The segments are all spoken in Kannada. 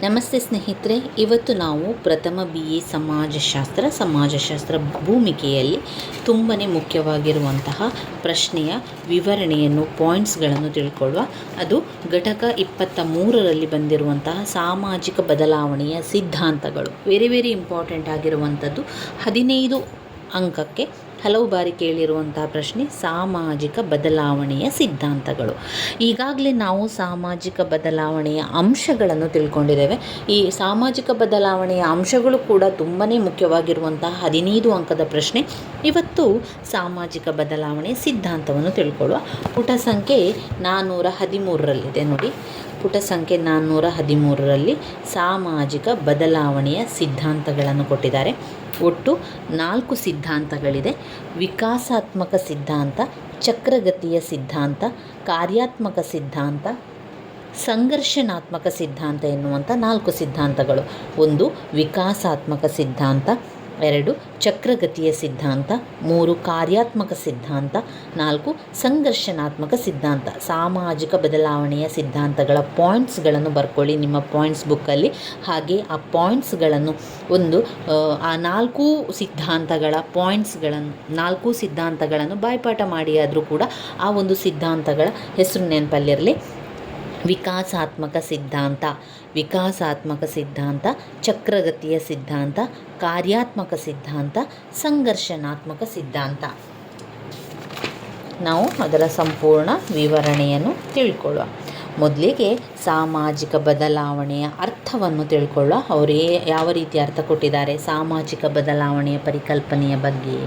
ನಮಸ್ತೆ ಸ್ನೇಹಿತರೆ, ಇವತ್ತು ನಾವು ಪ್ರಥಮ BA ಸಮಾಜಶಾಸ್ತ್ರ ಭೂಮಿಕೆಯಲ್ಲಿ ತುಂಬಾ ಮುಖ್ಯವಾಗಿರುವಂತಹ ಪ್ರಶ್ನೆಯ ವಿವರಣೆಯನ್ನು ಪಾಯಿಂಟ್ಸ್ಗಳನ್ನು ತಿಳ್ಕೊಳ್ಳುವ. ಅದು ಘಟಕ 23ರಲ್ಲಿ ಬಂದಿರುವಂತಹ ಸಾಮಾಜಿಕ ಬದಲಾವಣೆಯ ಸಿದ್ಧಾಂತಗಳು. ವೆರಿ ಇಂಪಾರ್ಟೆಂಟ್ ಆಗಿರುವಂಥದ್ದು. 15 ಅಂಕಕ್ಕೆ ಹಲವು ಬಾರಿ ಕೇಳಿರುವಂತಹ ಪ್ರಶ್ನೆ ಸಾಮಾಜಿಕ ಬದಲಾವಣೆಯ ಸಿದ್ಧಾಂತಗಳು. ಈಗಾಗಲೇ ನಾವು ಸಾಮಾಜಿಕ ಬದಲಾವಣೆಯ ಅಂಶಗಳನ್ನು ತಿಳ್ಕೊಂಡಿದ್ದೇವೆ. ಈ ಸಾಮಾಜಿಕ ಬದಲಾವಣೆಯ ಅಂಶಗಳು ಕೂಡ ತುಂಬಾ ಮುಖ್ಯವಾಗಿರುವಂತಹ 15 ಅಂಕದ ಪ್ರಶ್ನೆ. ಇವತ್ತು ಸಾಮಾಜಿಕ ಬದಲಾವಣೆಯ ಸಿದ್ಧಾಂತವನ್ನು ತಿಳ್ಕೊಳ್ಳುವ. ಪುಟ ಸಂಖ್ಯೆ 413ರಲ್ಲಿದೆ ನೋಡಿ. ಪುಟ ಸಂಖ್ಯೆ 413ರಲ್ಲಿ ಸಾಮಾಜಿಕ ಬದಲಾವಣೆಯ ಸಿದ್ಧಾಂತಗಳನ್ನು ಕೊಟ್ಟಿದ್ದಾರೆ. ಒಟ್ಟು 4 ಸಿದ್ಧಾಂತಗಳಿದೆ. ವಿಕಾಸಾತ್ಮಕ ಸಿದ್ಧಾಂತ, ಚಕ್ರಗತಿಯ ಸಿದ್ಧಾಂತ, ಕಾರ್ಯಾತ್ಮಕ ಸಿದ್ಧಾಂತ, ಸಂಘರ್ಷಣಾತ್ಮಕ ಸಿದ್ಧಾಂತ ಎನ್ನುವಂಥ 4 ಸಿದ್ಧಾಂತಗಳು. 1 ವಿಕಾಸಾತ್ಮಕ ಸಿದ್ಧಾಂತ, 2 ಚಕ್ರಗತಿಯ ಸಿದ್ಧಾಂತ, 3 ಕಾರ್ಯಾತ್ಮಕ ಸಿದ್ಧಾಂತ, 4 ಸಂಘರ್ಷಣಾತ್ಮಕ ಸಿದ್ಧಾಂತ. ಸಾಮಾಜಿಕ ಬದಲಾವಣೆಯ ಸಿದ್ಧಾಂತಗಳ ಪಾಯಿಂಟ್ಸ್ಗಳನ್ನು ಬರ್ಕೊಳ್ಳಿ ನಿಮ್ಮ ಪಾಯಿಂಟ್ಸ್ ಬುಕ್ಕಲ್ಲಿ. ಹಾಗೆ ಆ ಪಾಯಿಂಟ್ಸ್ಗಳನ್ನು ಆ 4 ಸಿದ್ಧಾಂತಗಳ ಪಾಯಿಂಟ್ಸ್ಗಳನ್ನು 4 ಸಿದ್ಧಾಂತಗಳನ್ನು ಬಾಯ್ಪಾಠ ಮಾಡಿ ಆದರೂ ಕೂಡ ಆ ಒಂದು ಸಿದ್ಧಾಂತಗಳ ಹೆಸರು ನೆನಪಲ್ಲಿರಲಿ. ವಿಕಾಸಾತ್ಮಕ ಸಿದ್ಧಾಂತ, ಚಕ್ರಗತಿಯ ಸಿದ್ಧಾಂತ, ಕಾರ್ಯಾತ್ಮಕ ಸಿದ್ಧಾಂತ, ಸಂಘರ್ಷಣಾತ್ಮಕ ಸಿದ್ಧಾಂತ. ನಾವು ಅದರ ಸಂಪೂರ್ಣ ವಿವರಣೆಯನ್ನು ತಿಳ್ಕೊಳ್ಳುವ. ಮೊದಲಿಗೆ ಸಾಮಾಜಿಕ ಬದಲಾವಣೆಯ ಅರ್ಥವನ್ನು ತಿಳ್ಕೊಳ್ಳುವ. ಅವರು ಯಾವ ರೀತಿ ಅರ್ಥ ಕೊಟ್ಟಿದ್ದಾರೆ ಸಾಮಾಜಿಕ ಬದಲಾವಣೆಯ ಪರಿಕಲ್ಪನೆಯ ಬಗ್ಗೆ.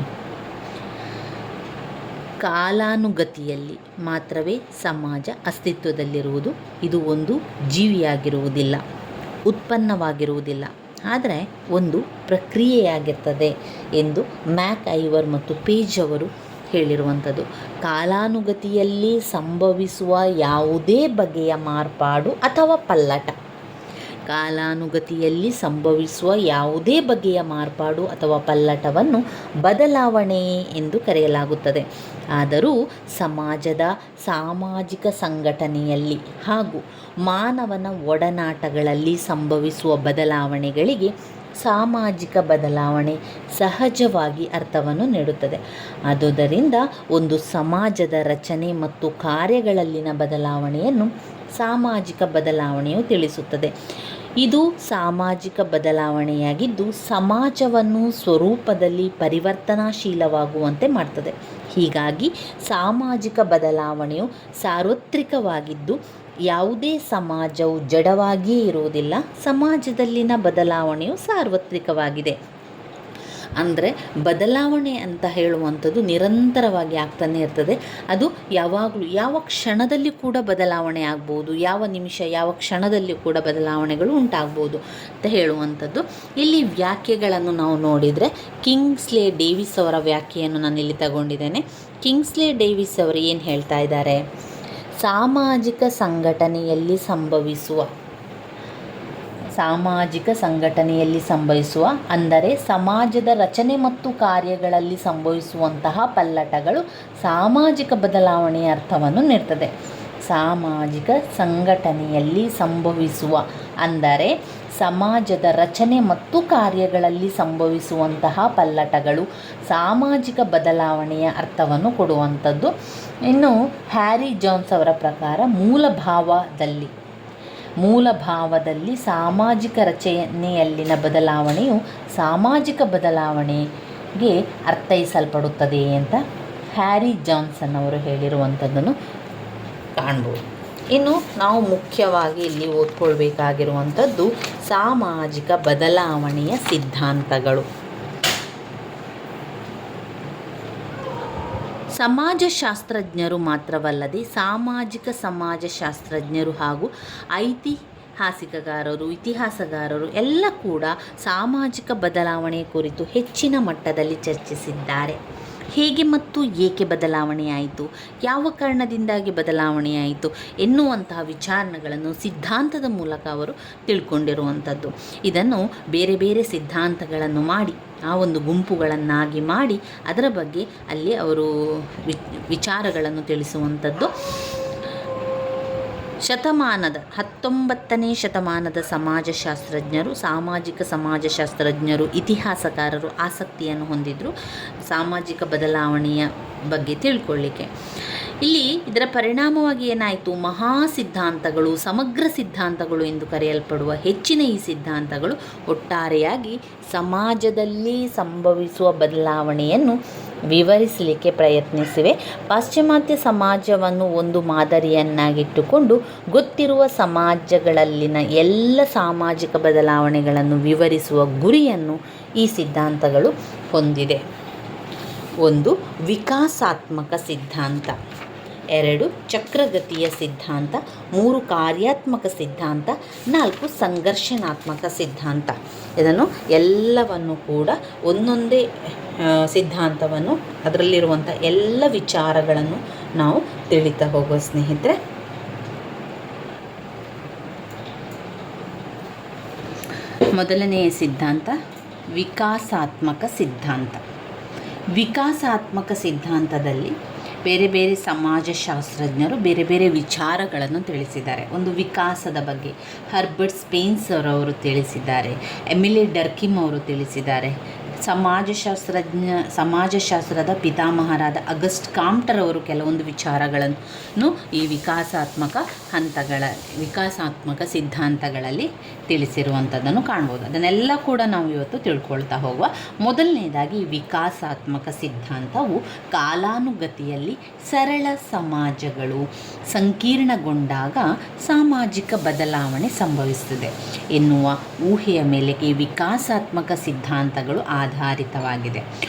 ಕಾಲಾನುಗತಿಯಲ್ಲಿ ಮಾತ್ರವೇ ಸಮಾಜ ಅಸ್ತಿತ್ವದಲ್ಲಿರುವುದು. ಇದು ಒಂದು ಜೀವಿಯಾಗಿರುವುದಿಲ್ಲ, ಉತ್ಪನ್ನವಾಗಿರುವುದಿಲ್ಲ, ಆದರೆ ಒಂದು ಪ್ರಕ್ರಿಯೆಯಾಗಿರ್ತದೆ ಎಂದು ಮ್ಯಾಕ್ ಐವರ್ ಮತ್ತು ಪೇಜ್ ಅವರು ಹೇಳಿರುವಂಥದ್ದು. ಕಾಲಾನುಗತಿಯಲ್ಲಿ ಸಂಭವಿಸುವ ಯಾವುದೇ ಬಗೆಯ ಮಾರ್ಪಾಡು ಅಥವಾ ಪಲ್ಲಟ, ಕಾಲಾನುಗತಿಯಲ್ಲಿ ಸಂಭವಿಸುವ ಯಾವುದೇ ಬಗೆಯ ಮಾರ್ಪಾಡು ಅಥವಾ ಪಲ್ಲಟವನ್ನು ಬದಲಾವಣೆ ಎಂದು ಕರೆಯಲಾಗುತ್ತದೆ. ಆದರೂ ಸಮಾಜದ ಸಾಮಾಜಿಕ ಸಂಘಟನೆಯಲ್ಲಿ ಹಾಗೂ ಮಾನವನ ಒಡನಾಟಗಳಲ್ಲಿ ಸಂಭವಿಸುವ ಬದಲಾವಣೆಗಳಿಗೆ ಸಾಮಾಜಿಕ ಬದಲಾವಣೆ ಸಹಜವಾಗಿ ಅರ್ಥವನ್ನು ನೀಡುತ್ತದೆ. ಆದುದರಿಂದ ಒಂದು ಸಮಾಜದ ರಚನೆ ಮತ್ತು ಕಾರ್ಯಗಳಲ್ಲಿನ ಬದಲಾವಣೆಯನ್ನು ಸಾಮಾಜಿಕ ಬದಲಾವಣೆಯು ತಿಳಿಸುತ್ತದೆ. ಇದು ಸಾಮಾಜಿಕ ಬದಲಾವಣೆಯಾಗಿದ್ದು ಸಮಾಜವನ್ನು ಸ್ವರೂಪದಲ್ಲಿ ಪರಿವರ್ತನಾಶೀಲವಾಗುವಂತೆ ಮಾಡ್ತದೆ. ಹೀಗಾಗಿ ಸಾಮಾಜಿಕ ಬದಲಾವಣೆಯು ಸಾರ್ವತ್ರಿಕವಾಗಿದ್ದು ಯಾವುದೇ ಸಮಾಜವು ಜಡವಾಗಿಯೇ ಇರುವುದಿಲ್ಲ. ಸಮಾಜದಲ್ಲಿನ ಬದಲಾವಣೆಯು ಸಾರ್ವತ್ರಿಕವಾಗಿದೆ. ಅಂದರೆ ಬದಲಾವಣೆ ಅಂತ ಹೇಳುವಂಥದ್ದು ನಿರಂತರವಾಗಿ ಆಗ್ತಾನೆ ಇರ್ತದೆ. ಅದು ಯಾವಾಗಲೂ ಯಾವ ಕ್ಷಣದಲ್ಲಿ ಕೂಡ ಬದಲಾವಣೆ ಆಗ್ಬೋದು, ಯಾವ ನಿಮಿಷ ಯಾವ ಕ್ಷಣದಲ್ಲಿ ಕೂಡ ಬದಲಾವಣೆಗಳು ಉಂಟಾಗ್ಬೋದು ಅಂತ ಹೇಳುವಂಥದ್ದು. ಇಲ್ಲಿ ವ್ಯಾಖ್ಯೆಗಳನ್ನು ನಾವು ನೋಡಿದರೆ ಕಿಂಗ್ಸ್ಲೆ ಡೇವಿಸ್ ಅವರ ವ್ಯಾಖ್ಯೆಯನ್ನು ನಾನು ಇಲ್ಲಿ ತಗೊಂಡಿದ್ದೇನೆ. ಕಿಂಗ್ಸ್ಲೆ ಡೇವಿಸ್ ಅವರು ಏನು ಹೇಳ್ತಾ ಇದ್ದಾರೆ, ಸಾಮಾಜಿಕ ಸಂಘಟನೆಯಲ್ಲಿ ಸಂಭವಿಸುವ ಅಂದರೆ ಸಮಾಜದ ರಚನೆ ಮತ್ತು ಕಾರ್ಯಗಳಲ್ಲಿ ಸಂಭವಿಸುವಂತಹ ಪಲ್ಲಟಗಳು ಸಾಮಾಜಿಕ ಬದಲಾವಣೆಯ ಅರ್ಥವನ್ನು ನೀಡ್ತದೆ. ಸಾಮಾಜಿಕ ಸಂಘಟನೆಯಲ್ಲಿ ಸಂಭವಿಸುವ ಅಂದರೆ ಸಮಾಜದ ರಚನೆ ಮತ್ತು ಕಾರ್ಯಗಳಲ್ಲಿ ಸಂಭವಿಸುವಂತಹ ಪಲ್ಲಟಗಳು ಸಾಮಾಜಿಕ ಬದಲಾವಣೆಯ ಅರ್ಥವನ್ನು ಕೊಡುವಂಥದ್ದು. ಇನ್ನು ಹ್ಯಾರಿ ಜಾನ್ಸ್ ಅವರ ಪ್ರಕಾರ ಮೂಲಭಾವದಲ್ಲಿ ಸಾಮಾಜಿಕ ರಚನೆಯಲ್ಲಿನ ಬದಲಾವಣೆಯು ಸಾಮಾಜಿಕ ಬದಲಾವಣೆಗೆ ಅರ್ಥೈಸಲ್ಪಡುತ್ತದೆ ಅಂತ ಹ್ಯಾರಿ ಜಾನ್ಸನ್ ಅವರು ಹೇಳಿರುವಂಥದ್ದನ್ನು ಕಾಣ್ಬೋದು. ಇನ್ನು ನಾವು ಮುಖ್ಯವಾಗಿ ಇಲ್ಲಿ ಓದ್ಕೊಳ್ಬೇಕಾಗಿರುವಂಥದ್ದು ಸಾಮಾಜಿಕ ಬದಲಾವಣೆಯ ಸಿದ್ಧಾಂತಗಳು. ಸಮಾಜಶಾಸ್ತ್ರಜ್ಞರು ಮಾತ್ರವಲ್ಲದೆ ಸಾಮಾಜಿಕ ಸಮಾಜಶಾಸ್ತ್ರಜ್ಞರು ಹಾಗೂ ಇತಿಹಾಸಗಾರರು ಎಲ್ಲ ಕೂಡ ಸಾಮಾಜಿಕ ಬದಲಾವಣೆ ಕುರಿತು ಹೆಚ್ಚಿನ ಮಟ್ಟದಲ್ಲಿ ಚರ್ಚಿಸಿದ್ದಾರೆ. ಹೇಗೆ ಮತ್ತು ಏಕೆ ಬದಲಾವಣೆಯಾಯಿತು, ಯಾವ ಕಾರಣದಿಂದಾಗಿ ಬದಲಾವಣೆಯಾಯಿತು ಎನ್ನುವಂತಹ ವಿಚಾರಣೆಗಳನ್ನು ಸಿದ್ಧಾಂತದ ಮೂಲಕ ಅವರು ತಿಳ್ಕೊಂಡಿರುವಂಥದ್ದು. ಇದನ್ನು ಬೇರೆ ಬೇರೆ ಸಿದ್ಧಾಂತಗಳನ್ನು ಮಾಡಿ ಆ ಒಂದು ಗುಂಪುಗಳನ್ನಾಗಿ ಮಾಡಿ ಅದರ ಬಗ್ಗೆ ಅಲ್ಲಿ ಅವರು ವಿಚಾರಗಳನ್ನು ತಿಳಿಸುವಂಥದ್ದು. 19ನೇ ಶತಮಾನದ ಸಮಾಜಶಾಸ್ತ್ರಜ್ಞರು, ಸಾಮಾಜಿಕ ಸಮಾಜಶಾಸ್ತ್ರಜ್ಞರು, ಇತಿಹಾಸಕಾರರು ಆಸಕ್ತಿಯನ್ನು ಹೊಂದಿದ್ರು ಸಾಮಾಜಿಕ ಬದಲಾವಣೆಯ ಬಗ್ಗೆ ತಿಳ್ಕೊಳ್ಳಿಕ್ಕೆ. ಇಲ್ಲಿ ಇದರ ಪರಿಣಾಮವಾಗಿ ಏನಾಯಿತು, ಮಹಾ ಸಿದ್ಧಾಂತಗಳು, ಸಮಗ್ರ ಸಿದ್ಧಾಂತಗಳು ಎಂದು ಕರೆಯಲ್ಪಡುವ ಹೆಚ್ಚಿನ ಈ ಸಿದ್ಧಾಂತಗಳು ಒಟ್ಟಾರೆಯಾಗಿ ಸಮಾಜದಲ್ಲಿ ಸಂಭವಿಸುವ ಬದಲಾವಣೆಯನ್ನು ವಿವರಿಸಲಿಕ್ಕೆ ಪ್ರಯತ್ನಿಸಿವೆ. ಪಾಶ್ಚಿಮಾತ್ಯ ಸಮಾಜವನ್ನು ಒಂದು ಮಾದರಿಯನ್ನಾಗಿಟ್ಟುಕೊಂಡು ಗೊತ್ತಿರುವ ಸಮಾಜಗಳಲ್ಲಿನ ಎಲ್ಲ ಸಾಮಾಜಿಕ ಬದಲಾವಣೆಗಳನ್ನು ವಿವರಿಸುವ ಗುರಿಯನ್ನು ಈ ಸಿದ್ಧಾಂತಗಳು ಹೊಂದಿದೆ. 1. ವಿಕಾಸಾತ್ಮಕ ಸಿದ್ಧಾಂತ. 2. ಚಕ್ರಗತಿಯ ಸಿದ್ಧಾಂತ. 3. ಕಾರ್ಯಾತ್ಮಕ ಸಿದ್ಧಾಂತ. 4. ಸಂಘರ್ಷಣಾತ್ಮಕ ಸಿದ್ಧಾಂತ. ಇದನ್ನು ಎಲ್ಲವನ್ನು ಕೂಡ ಒಂದೊಂದೇ ಸಿದ್ಧಾಂತವನ್ನು, ಅದರಲ್ಲಿರುವಂಥ ಎಲ್ಲ ವಿಚಾರಗಳನ್ನು ನಾವು ತಿಳಿತಾ ಹೋಗುವ ಸ್ನೇಹಿತರೆ. ಮೊದಲನೆಯ ಸಿದ್ಧಾಂತ ವಿಕಾಸಾತ್ಮಕ ಸಿದ್ಧಾಂತ. ವಿಕಾಸಾತ್ಮಕ ಸಿದ್ಧಾಂತದಲ್ಲಿ ಬೇರೆ ಬೇರೆ ಸಮಾಜಶಾಸ್ತ್ರಜ್ಞರು ಬೇರೆ ಬೇರೆ ವಿಚಾರಗಳನ್ನು ತಿಳಿಸಿದ್ದಾರೆ. ಒಂದು ವಿಕಾಸದ ಬಗ್ಗೆ ಹರ್ಬರ್ಟ್ ಸ್ಪೆನ್ಸರ್ ಅವರು ತಿಳಿಸಿದ್ದಾರೆ, ಎಮಿಲಿ ಡರ್ಕಿಮ್ ಅವರು ತಿಳಿಸಿದ್ದಾರೆ. ಸಮಾಜಶಾಸ್ತ್ರದ ಪಿತಾಮಹರಾದ ಅಗಸ್ಟ್ ಕಾಮ್ಟರ್ ಅವರು ಕೆಲವೊಂದು ವಿಚಾರಗಳನ್ನು ಈ ವಿಕಾಸಾತ್ಮಕ ಸಿದ್ಧಾಂತಗಳಲ್ಲಿ ತಿಳಿಸಿರುವಂಥದ್ದನ್ನು ಕಾಣ್ಬೋದು. ಅದನ್ನೆಲ್ಲ ಕೂಡ ನಾವು ಇವತ್ತು ತಿಳ್ಕೊಳ್ತಾ ಹೋಗುವ. ಮೊದಲನೇದಾಗಿ ವಿಕಾಸಾತ್ಮಕ ಸಿದ್ಧಾಂತವು ಕಾಲಾನುಗತಿಯಲ್ಲಿ ಸರಳ ಸಮಾಜಗಳು ಸಂಕೀರ್ಣಗೊಂಡಾಗ ಸಾಮಾಜಿಕ ಬದಲಾವಣೆ ಸಂಭವಿಸುತ್ತದೆ ಎನ್ನುವ ಊಹೆಯ ಮೇಲೆ ಈ ವಿಕಾಸಾತ್ಮಕ ಸಿದ್ಧಾಂತಗಳು ಆಧಾರಿತವಾಗಿದೆ.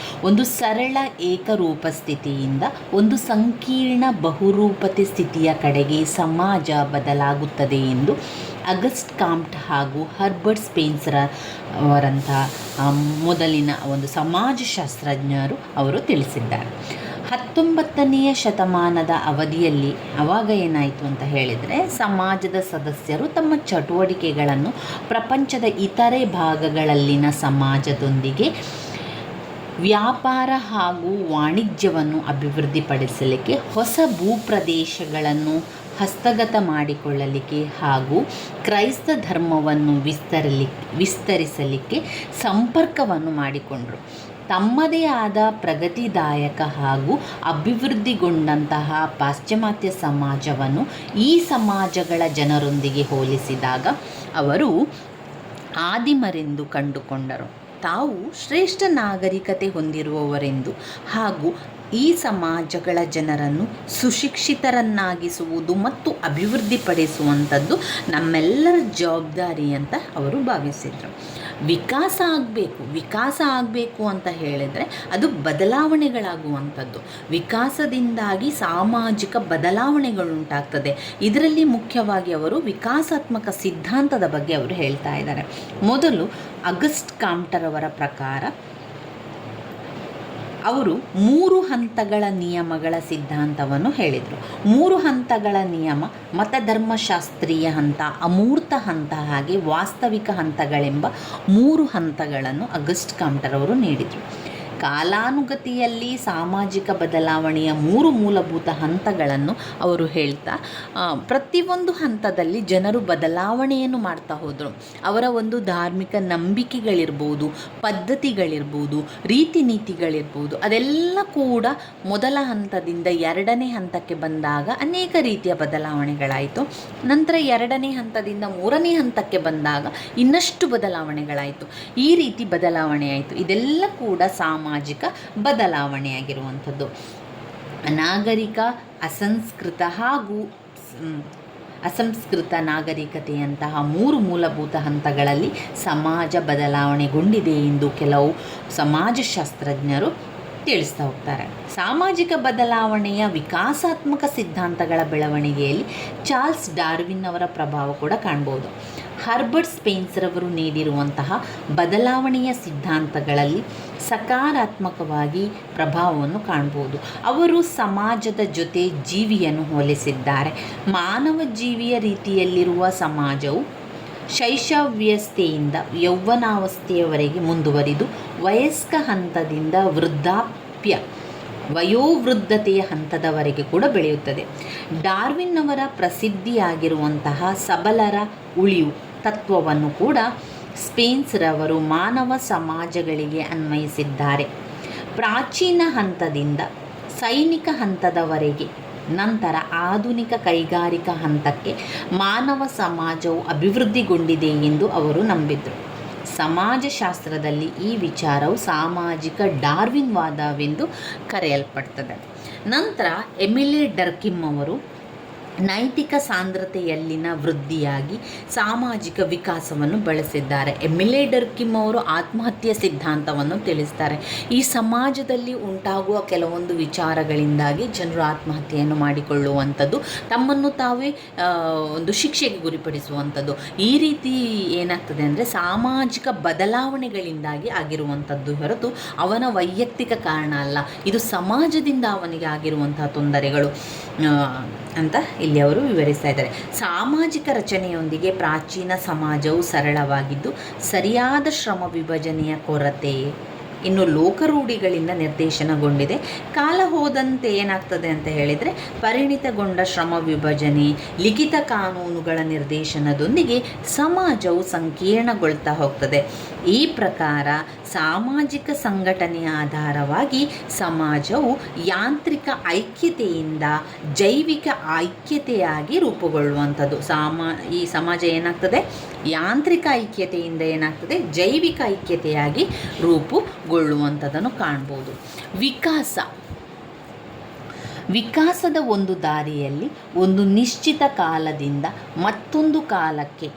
ಒಂದು ಸರಳ ಏಕರೂಪ ಸ್ಥಿತಿಯಿಂದ ಒಂದು ಸಂಕೀರ್ಣ ಬಹುರೂಪತೆ ಸ್ಥಿತಿಯ ಕಡೆಗೆ ಸಮಾಜ ಬದಲಾಗುತ್ತದೆ ಎಂದು ಅಗಸ್ಟ್ ಕಾಮ್ಟ್ ಹಾಗೂ ಹರ್ಬರ್ಟ್ ಸ್ಪೆನ್ಸರ್ ಅವರಂಥ ಮೊದಲಿನ ಒಂದು ಸಮಾಜಶಾಸ್ತ್ರಜ್ಞರು ಅವರು ತಿಳಿಸಿದ್ದಾರೆ. 19ನೇ ಶತಮಾನದ ಅವಧಿಯಲ್ಲಿ ಅವಾಗ ಏನಾಯಿತು ಅಂತ ಹೇಳಿದರೆ, ಸಮಾಜದ ಸದಸ್ಯರು ತಮ್ಮ ಚಟುವಟಿಕೆಗಳನ್ನು ಪ್ರಪಂಚದ ಇತರೆ ಭಾಗಗಳಲ್ಲಿನ ಸಮಾಜದೊಂದಿಗೆ ವ್ಯಾಪಾರ ಹಾಗೂ ವಾಣಿಜ್ಯವನ್ನು ಅಭಿವೃದ್ಧಿಪಡಿಸಲಿಕ್ಕೆ, ಹೊಸ ಭೂಪ್ರದೇಶಗಳನ್ನು ಹಸ್ತಗತ ಮಾಡಿಕೊಳ್ಳಲಿಕ್ಕೆ ಹಾಗೂ ಕ್ರೈಸ್ತ ಧರ್ಮವನ್ನು ವಿಸ್ತರಿಸಲಿಕ್ಕೆ ಸಂಪರ್ಕವನ್ನು ಮಾಡಿಕೊಂಡರು. ತಮ್ಮದೇ ಆದ ಪ್ರಗತಿದಾಯಕ ಹಾಗೂ ಅಭಿವೃದ್ಧಿಗೊಂಡಂತಹ ಪಾಶ್ಚಿಮಾತ್ಯ ಸಮಾಜವನ್ನು ಈ ಸಮಾಜಗಳ ಜನರೊಂದಿಗೆ ಹೋಲಿಸಿದಾಗ ಅವರು ಆದಿಮರೆಂದು ಕಂಡುಕೊಂಡರು. ತಾವು ಶ್ರೇಷ್ಠ ನಾಗರಿಕತೆ ಹೊಂದಿರುವವರೆಂದು ಹಾಗೂ ಈ ಸಮಾಜಗಳ ಜನರನ್ನು ಸುಶಿಕ್ಷಿತರನ್ನಾಗಿಸುವುದು ಮತ್ತು ಅಭಿವೃದ್ಧಿಪಡಿಸುವಂಥದ್ದು ನಮ್ಮೆಲ್ಲರ ಜವಾಬ್ದಾರಿ ಅಂತ ಅವರು ಭಾವಿಸಿದರು. ವಿಕಾಸ ಆಗಬೇಕು ಅಂತ ಹೇಳಿದರೆ ಅದು ಬದಲಾವಣೆಗಳಾಗುವಂಥದ್ದು. ವಿಕಾಸದಿಂದಾಗಿ ಸಾಮಾಜಿಕ ಬದಲಾವಣೆಗಳುಂಟಾಗ್ತದೆ. ಇದರಲ್ಲಿ ಮುಖ್ಯವಾಗಿ ಅವರು ವಿಕಾಸಾತ್ಮಕ ಸಿದ್ಧಾಂತದ ಬಗ್ಗೆ ಅವರು ಹೇಳ್ತಾ ಇದ್ದಾರೆ. ಮೊದಲು ಅಗಸ್ಟ್ ಕಾಮ್ಟರ್ ಅವರ ಪ್ರಕಾರ ಅವರು 3 ಹಂತಗಳ ನಿಯಮಗಳ ಸಿದ್ಧಾಂತವನ್ನು ಹೇಳಿದರು. 3 ಹಂತಗಳ ನಿಯಮ ಮತಧರ್ಮಶಾಸ್ತ್ರೀಯ ಹಂತ, ಅಮೂರ್ತ ಹಂತ ಹಾಗೆ ವಾಸ್ತವಿಕ ಹಂತಗಳೆಂಬ 3 ಹಂತಗಳನ್ನು ಅಗಸ್ಟ್ ಕಾಮ್ಟರ್ ಅವರು ನೀಡಿದರು. ಕಾಲಾನುಗತಿಯಲ್ಲಿ ಸಾಮಾಜಿಕ ಬದಲಾವಣೆಯ 3 ಮೂಲಭೂತ ಹಂತಗಳನ್ನು ಅವರು ಹೇಳ್ತಾ, ಪ್ರತಿಯೊಂದು ಹಂತದಲ್ಲಿ ಜನರು ಬದಲಾವಣೆಯನ್ನು ಮಾಡ್ತಾ ಹೋದರು. ಅವರ ಒಂದು ಧಾರ್ಮಿಕ ನಂಬಿಕೆಗಳಿರ್ಬೋದು, ಪದ್ಧತಿಗಳಿರ್ಬೋದು, ರೀತಿ ನೀತಿಗಳಿರ್ಬೋದು, ಅದೆಲ್ಲ ಕೂಡ ಮೊದಲ ಹಂತದಿಂದ 2ನೇ ಹಂತಕ್ಕೆ ಬಂದಾಗ ಅನೇಕ ರೀತಿಯ ಬದಲಾವಣೆಗಳಾಯಿತು. ನಂತರ 2ನೇ ಹಂತದಿಂದ 3ನೇ ಹಂತಕ್ಕೆ ಬಂದಾಗ ಇನ್ನಷ್ಟು ಬದಲಾವಣೆಗಳಾಯಿತು. ಈ ರೀತಿ ಬದಲಾವಣೆ ಆಯಿತು. ಇದೆಲ್ಲ ಕೂಡ ಸಾಮಾಜಿಕ ಬದಲಾವಣೆಯಾಗಿರುವಂಥದ್ದು. ಅನಾಗರಿಕ, ಅಸಂಸ್ಕೃತ ಹಾಗೂ ಅಸಂಸ್ಕೃತ ನಾಗರಿಕತೆಯಂತಹ 3 ಮೂಲಭೂತ ಹಂತಗಳಲ್ಲಿ ಸಮಾಜ ಬದಲಾವಣೆಗೊಂಡಿದೆ ಎಂದು ಕೆಲವು ಸಮಾಜಶಾಸ್ತ್ರಜ್ಞರು ತಿಳಿಸ್ತಾ ಹೋಗ್ತಾರೆ. ಸಾಮಾಜಿಕ ಬದಲಾವಣೆಯ ವಿಕಾಸಾತ್ಮಕ ಸಿದ್ಧಾಂತಗಳ ಬೆಳವಣಿಗೆಯಲ್ಲಿ ಚಾರ್ಲ್ಸ್ ಡಾರ್ವಿನ್ ಅವರ ಪ್ರಭಾವ ಕೂಡ ಕಾಣ್ಬೋದು. ಹರ್ಬರ್ಟ್ ಸ್ಪೆನ್ಸರ್ ಅವರು ನೀಡಿರುವಂತಹ ಬದಲಾವಣೆಯ ಸಿದ್ಧಾಂತಗಳಲ್ಲಿ ಸಕಾರಾತ್ಮಕವಾಗಿ ಪ್ರಭಾವವನ್ನು ಕಾಣ್ಬೋದು. ಅವರು ಸಮಾಜದ ಜೊತೆ ಜೀವಿಯನ್ನು ಹೋಲಿಸಿದ್ದಾರೆ. ಮಾನವ ಜೀವಿಯ ರೀತಿಯಲ್ಲಿರುವ ಸಮಾಜವು ಶೈಶವ್ಯವಸ್ಥೆಯಿಂದ ಯೌವನಾವಸ್ಥೆಯವರೆಗೆ ಮುಂದುವರಿದು ವಯಸ್ಕ ಹಂತದಿಂದ ವೃದ್ಧಾಪ್ಯ ವಯೋವೃದ್ಧತೆಯ ಹಂತದವರೆಗೆ ಕೂಡ ಬೆಳೆಯುತ್ತದೆ. ಡಾರ್ವಿನ್ ಅವರ ಪ್ರಸಿದ್ಧಿಯಾಗಿರುವಂತಹ ಸಬಲರ ಉಳಿವು ತತ್ವವನ್ನು ಕೂಡ ಸ್ಪೆನ್ಸರವರು ಮಾನವ ಸಮಾಜಗಳಿಗೆ ಅನ್ವಯಿಸಿದ್ದಾರೆ. ಪ್ರಾಚೀನ ಹಂತದಿಂದ ಸೈನಿಕ ಹಂತದವರೆಗೆ, ನಂತರ ಆಧುನಿಕ ಕೈಗಾರಿಕಾ ಹಂತಕ್ಕೆ ಮಾನವ ಸಮಾಜವು ಅಭಿವೃದ್ಧಿಗೊಂಡಿದೆ ಎಂದು ಅವರು ನಂಬಿದರು. ಸಮಾಜಶಾಸ್ತ್ರದಲ್ಲಿ ಈ ವಿಚಾರವು ಸಾಮಾಜಿಕ ಡಾರ್ವಿನ್ ವಾದವೆಂದು ಕರೆಯಲ್ಪಡ್ತದೆ. ನಂತರ ಎಮಿಲೆ ಡರ್ಕಿಮ್ ಅವರು ನೈತಿಕ ಸಾಂದ್ರತೆಯಲ್ಲಿನ ವೃದ್ಧಿಯಾಗಿ ಸಾಮಾಜಿಕ ವಿಕಾಸವನ್ನು ಬಳಸಿದ್ದಾರೆ. ಎಮಿಲೆ ಡರ್ಕಿಮ್ ಅವರು ಆತ್ಮಹತ್ಯೆ ಸಿದ್ಧಾಂತವನ್ನು ತಿಳಿಸ್ತಾರೆ. ಈ ಸಮಾಜದಲ್ಲಿ ಉಂಟಾಗುವ ಕೆಲವೊಂದು ವಿಚಾರಗಳಿಂದಾಗಿ ಜನರು ಆತ್ಮಹತ್ಯೆಯನ್ನು ಮಾಡಿಕೊಳ್ಳುವಂಥದ್ದು, ತಮ್ಮನ್ನು ತಾವೇ ಒಂದು ಶಿಕ್ಷೆಗೆ ಗುರಿಪಡಿಸುವಂಥದ್ದು, ಈ ರೀತಿ ಏನಾಗ್ತದೆ ಅಂದರೆ ಸಾಮಾಜಿಕ ಬದಲಾವಣೆಗಳಿಂದಾಗಿ ಆಗಿರುವಂಥದ್ದು ಹೊರತು ಅವನ ವೈಯಕ್ತಿಕ ಕಾರಣ ಅಲ್ಲ, ಇದು ಸಮಾಜದಿಂದ ಅವನಿಗೆ ಆಗಿರುವಂತಹ ತೊಂದರೆಗಳು ಅಂತ ಇಲ್ಲಿ ಅವರು ವಿವರಿಸ್ತಾ ಇದ್ದಾರೆ. ಸಾಮಾಜಿಕ ರಚನೆಯೊಂದಿಗೆ ಪ್ರಾಚೀನ ಸಮಾಜವು ಸರಳವಾಗಿದ್ದು ಸರಿಯಾದ ಶ್ರಮ ವಿಭಜನೆಯ ಕೊರತೆ ಇನ್ನು ಲೋಕರೂಢಿಗಳಿಂದ ನಿರ್ದೇಶನಗೊಂಡಿದೆ. ಕಾಲ ಹೋದಂತೆ ಏನಾಗ್ತದೆ ಅಂತ ಹೇಳಿದರೆ ಪರಿಣಿತಗೊಂಡ ಶ್ರಮ ವಿಭಜನೆ, ಲಿಖಿತ ಕಾನೂನುಗಳ ನಿರ್ದೇಶನದೊಂದಿಗೆ ಸಮಾಜವು ಸಂಕೀರ್ಣಗೊಳ್ತಾ ಹೋಗ್ತದೆ. ಈ ಪ್ರಕಾರ ಸಾಮಾಜಿಕ ಸಂಘಟನೆಯ ಆಧಾರವಾಗಿ ಸಮಾಜವು ಯಾಂತ್ರಿಕ ಐಕ್ಯತೆಯಿಂದ ಜೈವಿಕ ಐಕ್ಯತೆಯಾಗಿ ರೂಪುಗೊಳ್ಳುವಂಥದ್ದು. ಈ ಸಮಾಜ ಏನಾಗ್ತದೆ, ಯಾಂತ್ರಿಕ ಐಕ್ಯತೆಯಿಂದ ಏನಾಗ್ತದೆ, ಜೈವಿಕ ಐಕ್ಯತೆಯಾಗಿ ರೂಪುಗೊಳ್ಳುವಂಥದ್ದನ್ನು ಕಾಣ್ಬೋದು. ವಿಕಾಸದ ಒಂದು ದಾರಿಯಲ್ಲಿ ಒಂದು ನಿಶ್ಚಿತ ಕಾಲದಿಂದ ಮತ್ತೊಂದು ಕಾಲಕ್ಕೆ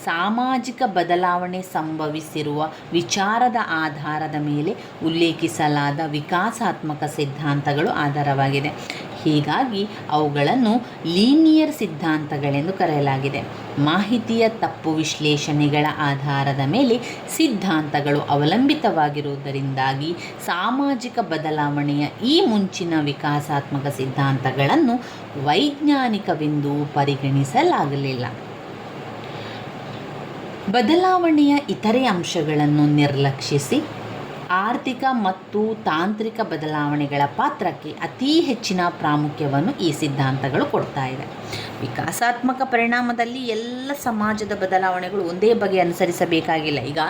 ಸಾಮಾಜಿಕ ಬದಲಾವಣೆ ಸಂಭವಿಸಿರುವ ವಿಚಾರದ ಆಧಾರದ ಮೇಲೆ ಉಲ್ಲೇಖಿಸಲಾದ ವಿಕಾಸಾತ್ಮಕ ಸಿದ್ಧಾಂತಗಳು ಆಧಾರವಾಗಿದೆ. ಹೀಗಾಗಿ ಅವುಗಳನ್ನು ಲೀನಿಯರ್ ಸಿದ್ಧಾಂತಗಳೆಂದು ಕರೆಯಲಾಗಿದೆ. ಮಾಹಿತಿಯ ತಪ್ಪು ವಿಶ್ಲೇಷಣೆಗಳ ಆಧಾರದ ಮೇಲೆ ಸಿದ್ಧಾಂತಗಳು ಅವಲಂಬಿತವಾಗಿರುವುದರಿಂದಾಗಿ ಸಾಮಾಜಿಕ ಬದಲಾವಣೆಯ ಈ ಮುಂಚಿನ ವಿಕಾಸಾತ್ಮಕ ಸಿದ್ಧಾಂತಗಳನ್ನು ವೈಜ್ಞಾನಿಕವೆಂದು ಪರಿಗಣಿಸಲಾಗಲಿಲ್ಲ. ಬದಲಾವಣೆಯ ಇತರೆ ಅಂಶಗಳನ್ನು ನಿರ್ಲಕ್ಷಿಸಿ ಆರ್ಥಿಕ ಮತ್ತು ತಾಂತ್ರಿಕ ಬದಲಾವಣೆಗಳ ಪಾತ್ರಕ್ಕೆ ಅತಿ ಹೆಚ್ಚಿನ ಪ್ರಾಮುಖ್ಯವನ್ನು ಈ ಸಿದ್ಧಾಂತಗಳು ಕೊಡ್ತಾ ಇವೆ. ವಿಕಾಸಾತ್ಮಕ ಪರಿಣಾಮದಲ್ಲಿ ಎಲ್ಲ ಸಮಾಜದ ಬದಲಾವಣೆಗಳು ಒಂದೇ ಬಗೆ ಅನುಸರಿಸಬೇಕಾಗಿಲ್ಲ. ಈಗ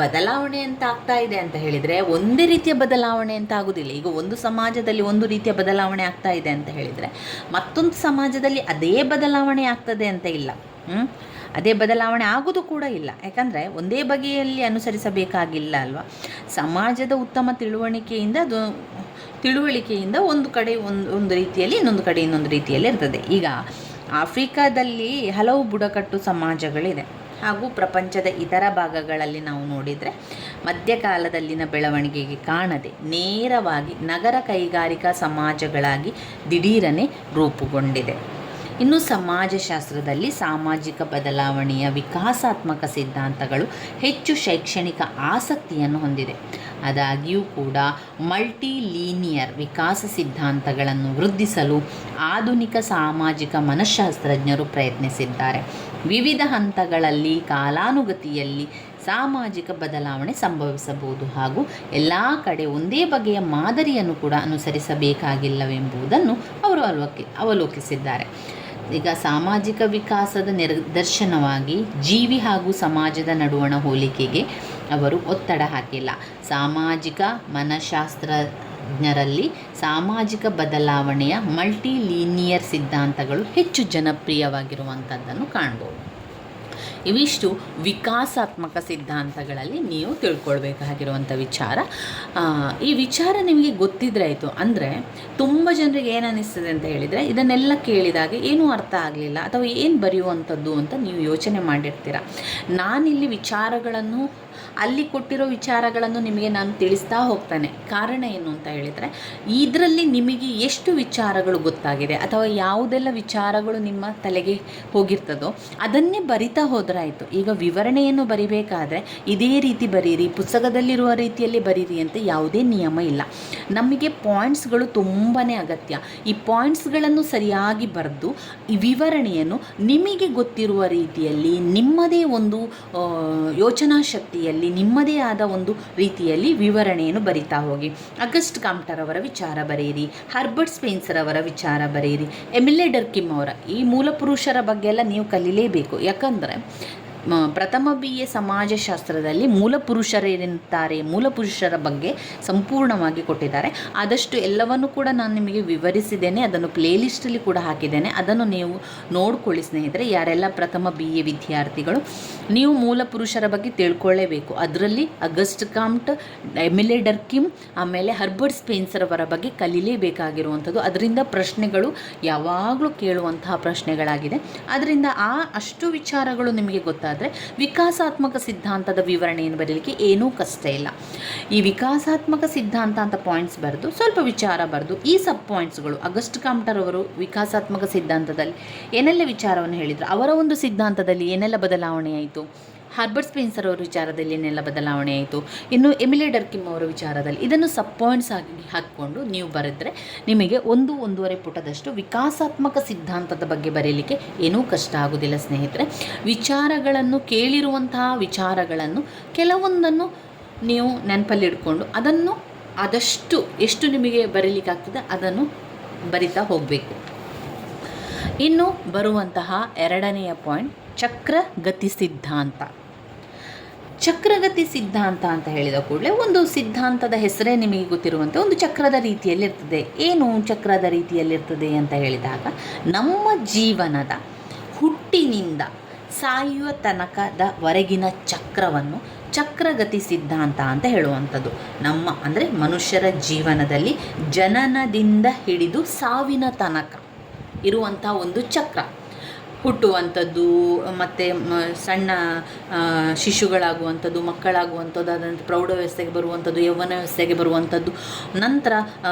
ಬದಲಾವಣೆ ಅಂತ ಆಗ್ತಾ ಇದೆ ಅಂತ ಹೇಳಿದರೆ ಒಂದೇ ರೀತಿಯ ಬದಲಾವಣೆ ಅಂತ ಆಗೋದಿಲ್ಲ. ಈಗ ಒಂದು ಸಮಾಜದಲ್ಲಿ ಒಂದು ರೀತಿಯ ಬದಲಾವಣೆ ಆಗ್ತಾ ಇದೆ ಅಂತ ಹೇಳಿದರೆ ಮತ್ತೊಂದು ಸಮಾಜದಲ್ಲಿ ಅದೇ ಬದಲಾವಣೆ ಆಗ್ತದೆ ಅಂತ ಇಲ್ಲ. ಅದೇ ಬದಲಾವಣೆ ಆಗೋದು ಕೂಡ ಇಲ್ಲ. ಯಾಕಂದರೆ ಒಂದೇ ಬಗೆಯಲ್ಲಿ ಅನುಸರಿಸಬೇಕಾಗಿಲ್ಲ ಅಲ್ವಾ. ಸಮಾಜದ ಉತ್ತಮ ತಿಳುವಳಿಕೆಯಿಂದ ಒಂದು ಕಡೆ ಒಂದು ರೀತಿಯಲ್ಲಿ, ಇನ್ನೊಂದು ಕಡೆ ಇನ್ನೊಂದು ರೀತಿಯಲ್ಲಿ ಇರ್ತದೆ. ಈಗ ಆಫ್ರಿಕಾದಲ್ಲಿ ಹಲವು ಬುಡಕಟ್ಟು ಸಮಾಜಗಳಿದೆ. ಹಾಗೂ ಪ್ರಪಂಚದ ಇತರ ಭಾಗಗಳಲ್ಲಿ ನಾವು ನೋಡಿದರೆ ಮಧ್ಯಕಾಲದಲ್ಲಿನ ಬೆಳವಣಿಗೆಗೆ ಕಾಣದೆ ನೇರವಾಗಿ ನಗರ ಕೈಗಾರಿಕಾ ಸಮಾಜಗಳಾಗಿ ದಿಢೀರನೆ ರೂಪುಗೊಂಡಿದೆ. ಇನ್ನು ಸಮಾಜಶಾಸ್ತ್ರದಲ್ಲಿ ಸಾಮಾಜಿಕ ಬದಲಾವಣೆಯ ವಿಕಾಸಾತ್ಮಕ ಸಿದ್ಧಾಂತಗಳು ಹೆಚ್ಚು ಶೈಕ್ಷಣಿಕ ಆಸಕ್ತಿಯನ್ನು ಹೊಂದಿದೆ. ಆದಾಗ್ಯೂ ಕೂಡ ಮಲ್ಟಿ ಲೀನಿಯರ್ ವಿಕಾಸ ಸಿದ್ಧಾಂತಗಳನ್ನು ವೃದ್ಧಿಸಲು ಆಧುನಿಕ ಸಾಮಾಜಿಕ ಮನಃಶಾಸ್ತ್ರಜ್ಞರು ಪ್ರಯತ್ನಿಸಿದ್ದಾರೆ. ವಿವಿಧ ಹಂತಗಳಲ್ಲಿ ಕಾಲಾನುಗತಿಯಲ್ಲಿ ಸಾಮಾಜಿಕ ಬದಲಾವಣೆ ಸಂಭವಿಸಬಹುದು ಹಾಗೂ ಎಲ್ಲ ಕಡೆ ಒಂದೇ ಬಗೆಯ ಮಾದರಿಯನ್ನು ಕೂಡ ಅನುಸರಿಸಬೇಕಾಗಿಲ್ಲವೆಂಬುದನ್ನು ಅವರು ಅವಲೋಕಿಸಿದ್ದಾರೆ. ಈಗ ಸಾಮಾಜಿಕ ವಿಕಾಸದ ನಿದರ್ಶನವಾಗಿ ಜೀವಿ ಹಾಗೂ ಸಮಾಜದ ನಡುವಣ ಹೋಲಿಕೆಗೆ ಅವರು ಒತ್ತಡ ಹಾಕಿಲ್ಲ. ಸಾಮಾಜಿಕ ಮನಃಶಾಸ್ತ್ರಜ್ಞರಲ್ಲಿ ಸಾಮಾಜಿಕ ಬದಲಾವಣೆಯ ಮಲ್ಟಿ ಲೀನಿಯರ್ ಸಿದ್ಧಾಂತಗಳು ಹೆಚ್ಚು ಜನಪ್ರಿಯವಾಗಿರುವಂಥದ್ದನ್ನು ಕಾಣ್ಬೋದು. ಇವಿಷ್ಟು ವಿಕಾಸಾತ್ಮಕ ಸಿದ್ಧಾಂತಗಳಲ್ಲಿ ನೀವು ತಿಳ್ಕೊಳ್ಬೇಕಾಗಿರುವಂಥ ವಿಚಾರ. ಈ ವಿಚಾರ ನಿಮಗೆ ಗೊತ್ತಿದ್ರೆ ಆಯಿತು. ಅಂದರೆ ತುಂಬ ಜನರಿಗೆ ಏನು ಅನ್ನಿಸ್ತದೆ ಅಂತ ಹೇಳಿದರೆ, ಇದನ್ನೆಲ್ಲ ಕೇಳಿದಾಗ ಏನೂ ಅರ್ಥ ಆಗಲಿಲ್ಲ ಅಥವಾ ಏನು ಬರೆಯುವಂಥದ್ದು ಅಂತ ನೀವು ಯೋಚನೆ ಮಾಡಿರ್ತೀರ. ನಾನಿಲ್ಲಿ ವಿಚಾರಗಳನ್ನು, ಅಲ್ಲಿ ಕೊಟ್ಟಿರೋ ವಿಚಾರಗಳನ್ನು ನಿಮಗೆ ನಾನು ತಿಳಿಸ್ತಾ ಹೋಗ್ತಾನೆ. ಕಾರಣ ಏನು ಅಂತ ಹೇಳಿದರೆ, ಇದರಲ್ಲಿ ನಿಮಗೆ ಎಷ್ಟು ವಿಚಾರಗಳು ಗೊತ್ತಾಗಿದೆ ಅಥವಾ ಯಾವುದೆಲ್ಲ ವಿಚಾರಗಳು ನಿಮ್ಮ ತಲೆಗೆ ಹೋಗಿರ್ತದೋ ಅದನ್ನೇ ಬರಿತಾ ಹೋದರೆ ಆಯಿತು. ಈಗ ವಿವರಣೆಯನ್ನು ಬರಿಬೇಕಾದ್ರೆ ಇದೇ ರೀತಿ ಬರೀರಿ, ಪುಸ್ತಕದಲ್ಲಿರುವ ರೀತಿಯಲ್ಲಿ ಬರೀರಿ ಅಂತ ಯಾವುದೇ ನಿಯಮ ಇಲ್ಲ. ನಮಗೆ ಪಾಯಿಂಟ್ಸ್ಗಳು ತುಂಬಾ ಅಗತ್ಯ. ಈ ಪಾಯಿಂಟ್ಸ್ಗಳನ್ನು ಸರಿಯಾಗಿ ಬರೆದು ಈ ವಿವರಣೆಯನ್ನು ನಿಮಗೆ ಗೊತ್ತಿರುವ ರೀತಿಯಲ್ಲಿ, ನಿಮ್ಮದೇ ಒಂದು ಯೋಚನಾ ಶಕ್ತಿಯಲ್ಲಿ, ನಿಮ್ಮದೇ ಆದ ಒಂದು ರೀತಿಯಲ್ಲಿ ವಿವರಣೆಯನ್ನು ಬರಿತಾ ಹೋಗಿ. ಅಗಸ್ಟ್ ಕಾಮ್ಟರ್ ಅವರ ವಿಚಾರ ಬರೆಯಿರಿ, ಹರ್ಬರ್ಟ್ ಸ್ಪೆನ್ಸರ್ ಅವರ ವಿಚಾರ ಬರೆಯಿರಿ, ಎಮಿಲೆ ಡರ್ಕಿಮ್ ಅವರ ಈ ಮೂಲ ಪುರುಷರ ಬಗ್ಗೆ ಎಲ್ಲ ನೀವು ಕಲೀಲೇಬೇಕು. ಯಾಕಂದರೆ ಪ್ರಥಮ BA ಸಮಾಜಶಾಸ್ತ್ರದಲ್ಲಿ ಮೂಲ ಪುರುಷರೇನಿರ್ತಾರೆ, ಮೂಲ ಪುರುಷರ ಬಗ್ಗೆ ಸಂಪೂರ್ಣವಾಗಿ ಕೊಟ್ಟಿದ್ದಾರೆ. ಆದಷ್ಟು ಎಲ್ಲವನ್ನು ಕೂಡ ನಾನು ನಿಮಗೆ ವಿವರಿಸಿದ್ದೇನೆ, ಅದನ್ನು ಪ್ಲೇಲಿಸ್ಟಲ್ಲಿ ಕೂಡ ಹಾಕಿದ್ದೇನೆ, ಅದನ್ನು ನೀವು ನೋಡ್ಕೊಳ್ಳಿ ಸ್ನೇಹಿತರೆ. ಯಾರೆಲ್ಲ ಪ್ರಥಮ BA ವಿದ್ಯಾರ್ಥಿಗಳು, ನೀವು ಮೂಲ ಪುರುಷರ ಬಗ್ಗೆ ತಿಳ್ಕೊಳ್ಳೇಬೇಕು. ಅದರಲ್ಲಿ ಅಗಸ್ಟ್ ಕಾಮ್ಟ್, ಎಮಿಲೆ ಡರ್ಕಿಮ್, ಆಮೇಲೆ ಹರ್ಬರ್ಟ್ ಸ್ಪೆನ್ಸರ್ ಅವರ ಬಗ್ಗೆ ಕಲೀಲೇಬೇಕಾಗಿರುವಂಥದ್ದು. ಅದರಿಂದ ಪ್ರಶ್ನೆಗಳು ಯಾವಾಗಲೂ ಕೇಳುವಂತಹ ಪ್ರಶ್ನೆಗಳಾಗಿದೆ. ಅದರಿಂದ ಅಷ್ಟು ವಿಚಾರಗಳು ನಿಮಗೆ ಗೊತ್ತಾದರೆ ವಿಕಾಸಾತ್ಮಕ ಸಿದ್ಧಾಂತದ ವಿವರಣೆಯನ್ನು ಬರೀಲಿಕ್ಕೆ ಏನೂ ಕಷ್ಟ ಇಲ್ಲ. ಈ ವಿಕಾಸಾತ್ಮಕ ಸಿದ್ಧಾಂತ ಅಂತ ಪಾಯಿಂಟ್ಸ್ ಬರೆದು ಸ್ವಲ್ಪ ವಿಚಾರ ಬರೆದು ಈ ಸಬ್ ಪಾಯಿಂಟ್ಸ್ಗಳು, ಅಗಸ್ಟ್ ಕಾಮ್ಟರ್ ಅವರು ವಿಕಾಸಾತ್ಮಕ ಸಿದ್ಧಾಂತದಲ್ಲಿ ಏನೆಲ್ಲ ವಿಚಾರವನ್ನು ಹೇಳಿದರು, ಅವರ ಒಂದು ಸಿದ್ಧಾಂತದಲ್ಲಿ ಏನೆಲ್ಲ ಬದಲಾವಣೆ ಆಯಿತು, ಹರ್ಬರ್ಟ್ ಸ್ಪೆನ್ಸರ್ ಅವರ ವಿಚಾರದಲ್ಲಿ ಏನೆಲ್ಲ ಬದಲಾವಣೆ ಆಯಿತು, ಇನ್ನು ಎಮಿಲೆ ಡರ್ಕಿಮ್ ಅವರ ವಿಚಾರದಲ್ಲಿ, ಇದನ್ನು ಸಬ್ ಪಾಯಿಂಟ್ಸ್ ಆಗಿ ಹಾಕ್ಕೊಂಡು ನೀವು ಬರೆದರೆ ನಿಮಗೆ 1-1.5 ಪುಟದಷ್ಟು ವಿಕಾಸಾತ್ಮಕ ಸಿದ್ಧಾಂತದ ಬಗ್ಗೆ ಬರೀಲಿಕ್ಕೆ ಏನೂ ಕಷ್ಟ ಆಗೋದಿಲ್ಲ ಸ್ನೇಹಿತರೆ. ವಿಚಾರಗಳನ್ನು ಕೇಳಿರುವಂತಹ ವಿಚಾರಗಳನ್ನು ಕೆಲವೊಂದನ್ನು ನೀವು ನೆನಪಲ್ಲಿಡ್ಕೊಂಡು ಅದನ್ನು ಆದಷ್ಟು ಎಷ್ಟು ನಿಮಗೆ ಬರೀಲಿಕ್ಕಾಗ್ತದೆ ಅದನ್ನು ಬರಿತಾ ಹೋಗಬೇಕು. ಇನ್ನು ಬರುವಂತಹ 2ನೆಯ ಪಾಯಿಂಟ್ ಚಕ್ರಗತಿ ಸಿದ್ಧಾಂತ. ಚಕ್ರಗತಿ ಸಿದ್ಧಾಂತ ಅಂತ ಹೇಳಿದ ಕೂಡಲೇ ಒಂದು ಸಿದ್ಧಾಂತದ ಹೆಸರೇ ನಿಮಗೆ ಗೊತ್ತಿರುವಂಥ ಒಂದು ಚಕ್ರದ ರೀತಿಯಲ್ಲಿರ್ತದೆ. ಏನು ಚಕ್ರದ ರೀತಿಯಲ್ಲಿರ್ತದೆ ಅಂತ ಹೇಳಿದಾಗ, ನಮ್ಮ ಜೀವನದ ಹುಟ್ಟಿನಿಂದ ಸಾಯುವ ತನಕದವರೆಗಿನ ಚಕ್ರವನ್ನು ಚಕ್ರಗತಿ ಸಿದ್ಧಾಂತ ಅಂತ ಹೇಳುವಂಥದ್ದು. ನಮ್ಮ ಅಂದರೆ ಮನುಷ್ಯರ ಜೀವನದಲ್ಲಿ ಜನನದಿಂದ ಹಿಡಿದು ಸಾವಿನ ತನಕ ಇರುವಂಥ ಒಂದು ಚಕ್ರ. ಹುಟ್ಟುವಂಥದ್ದು, ಮತ್ತು ಸಣ್ಣ ಶಿಶುಗಳಾಗುವಂಥದ್ದು, ಮಕ್ಕಳಾಗುವಂಥದ್ದು, ಅದಂತ ಪ್ರೌಢವ್ಯವಸ್ಥೆಗೆ ಬರುವಂಥದ್ದು, ಯೌವನ ವ್ಯವಸ್ಥೆಗೆ ಬರುವಂಥದ್ದು, ನಂತರ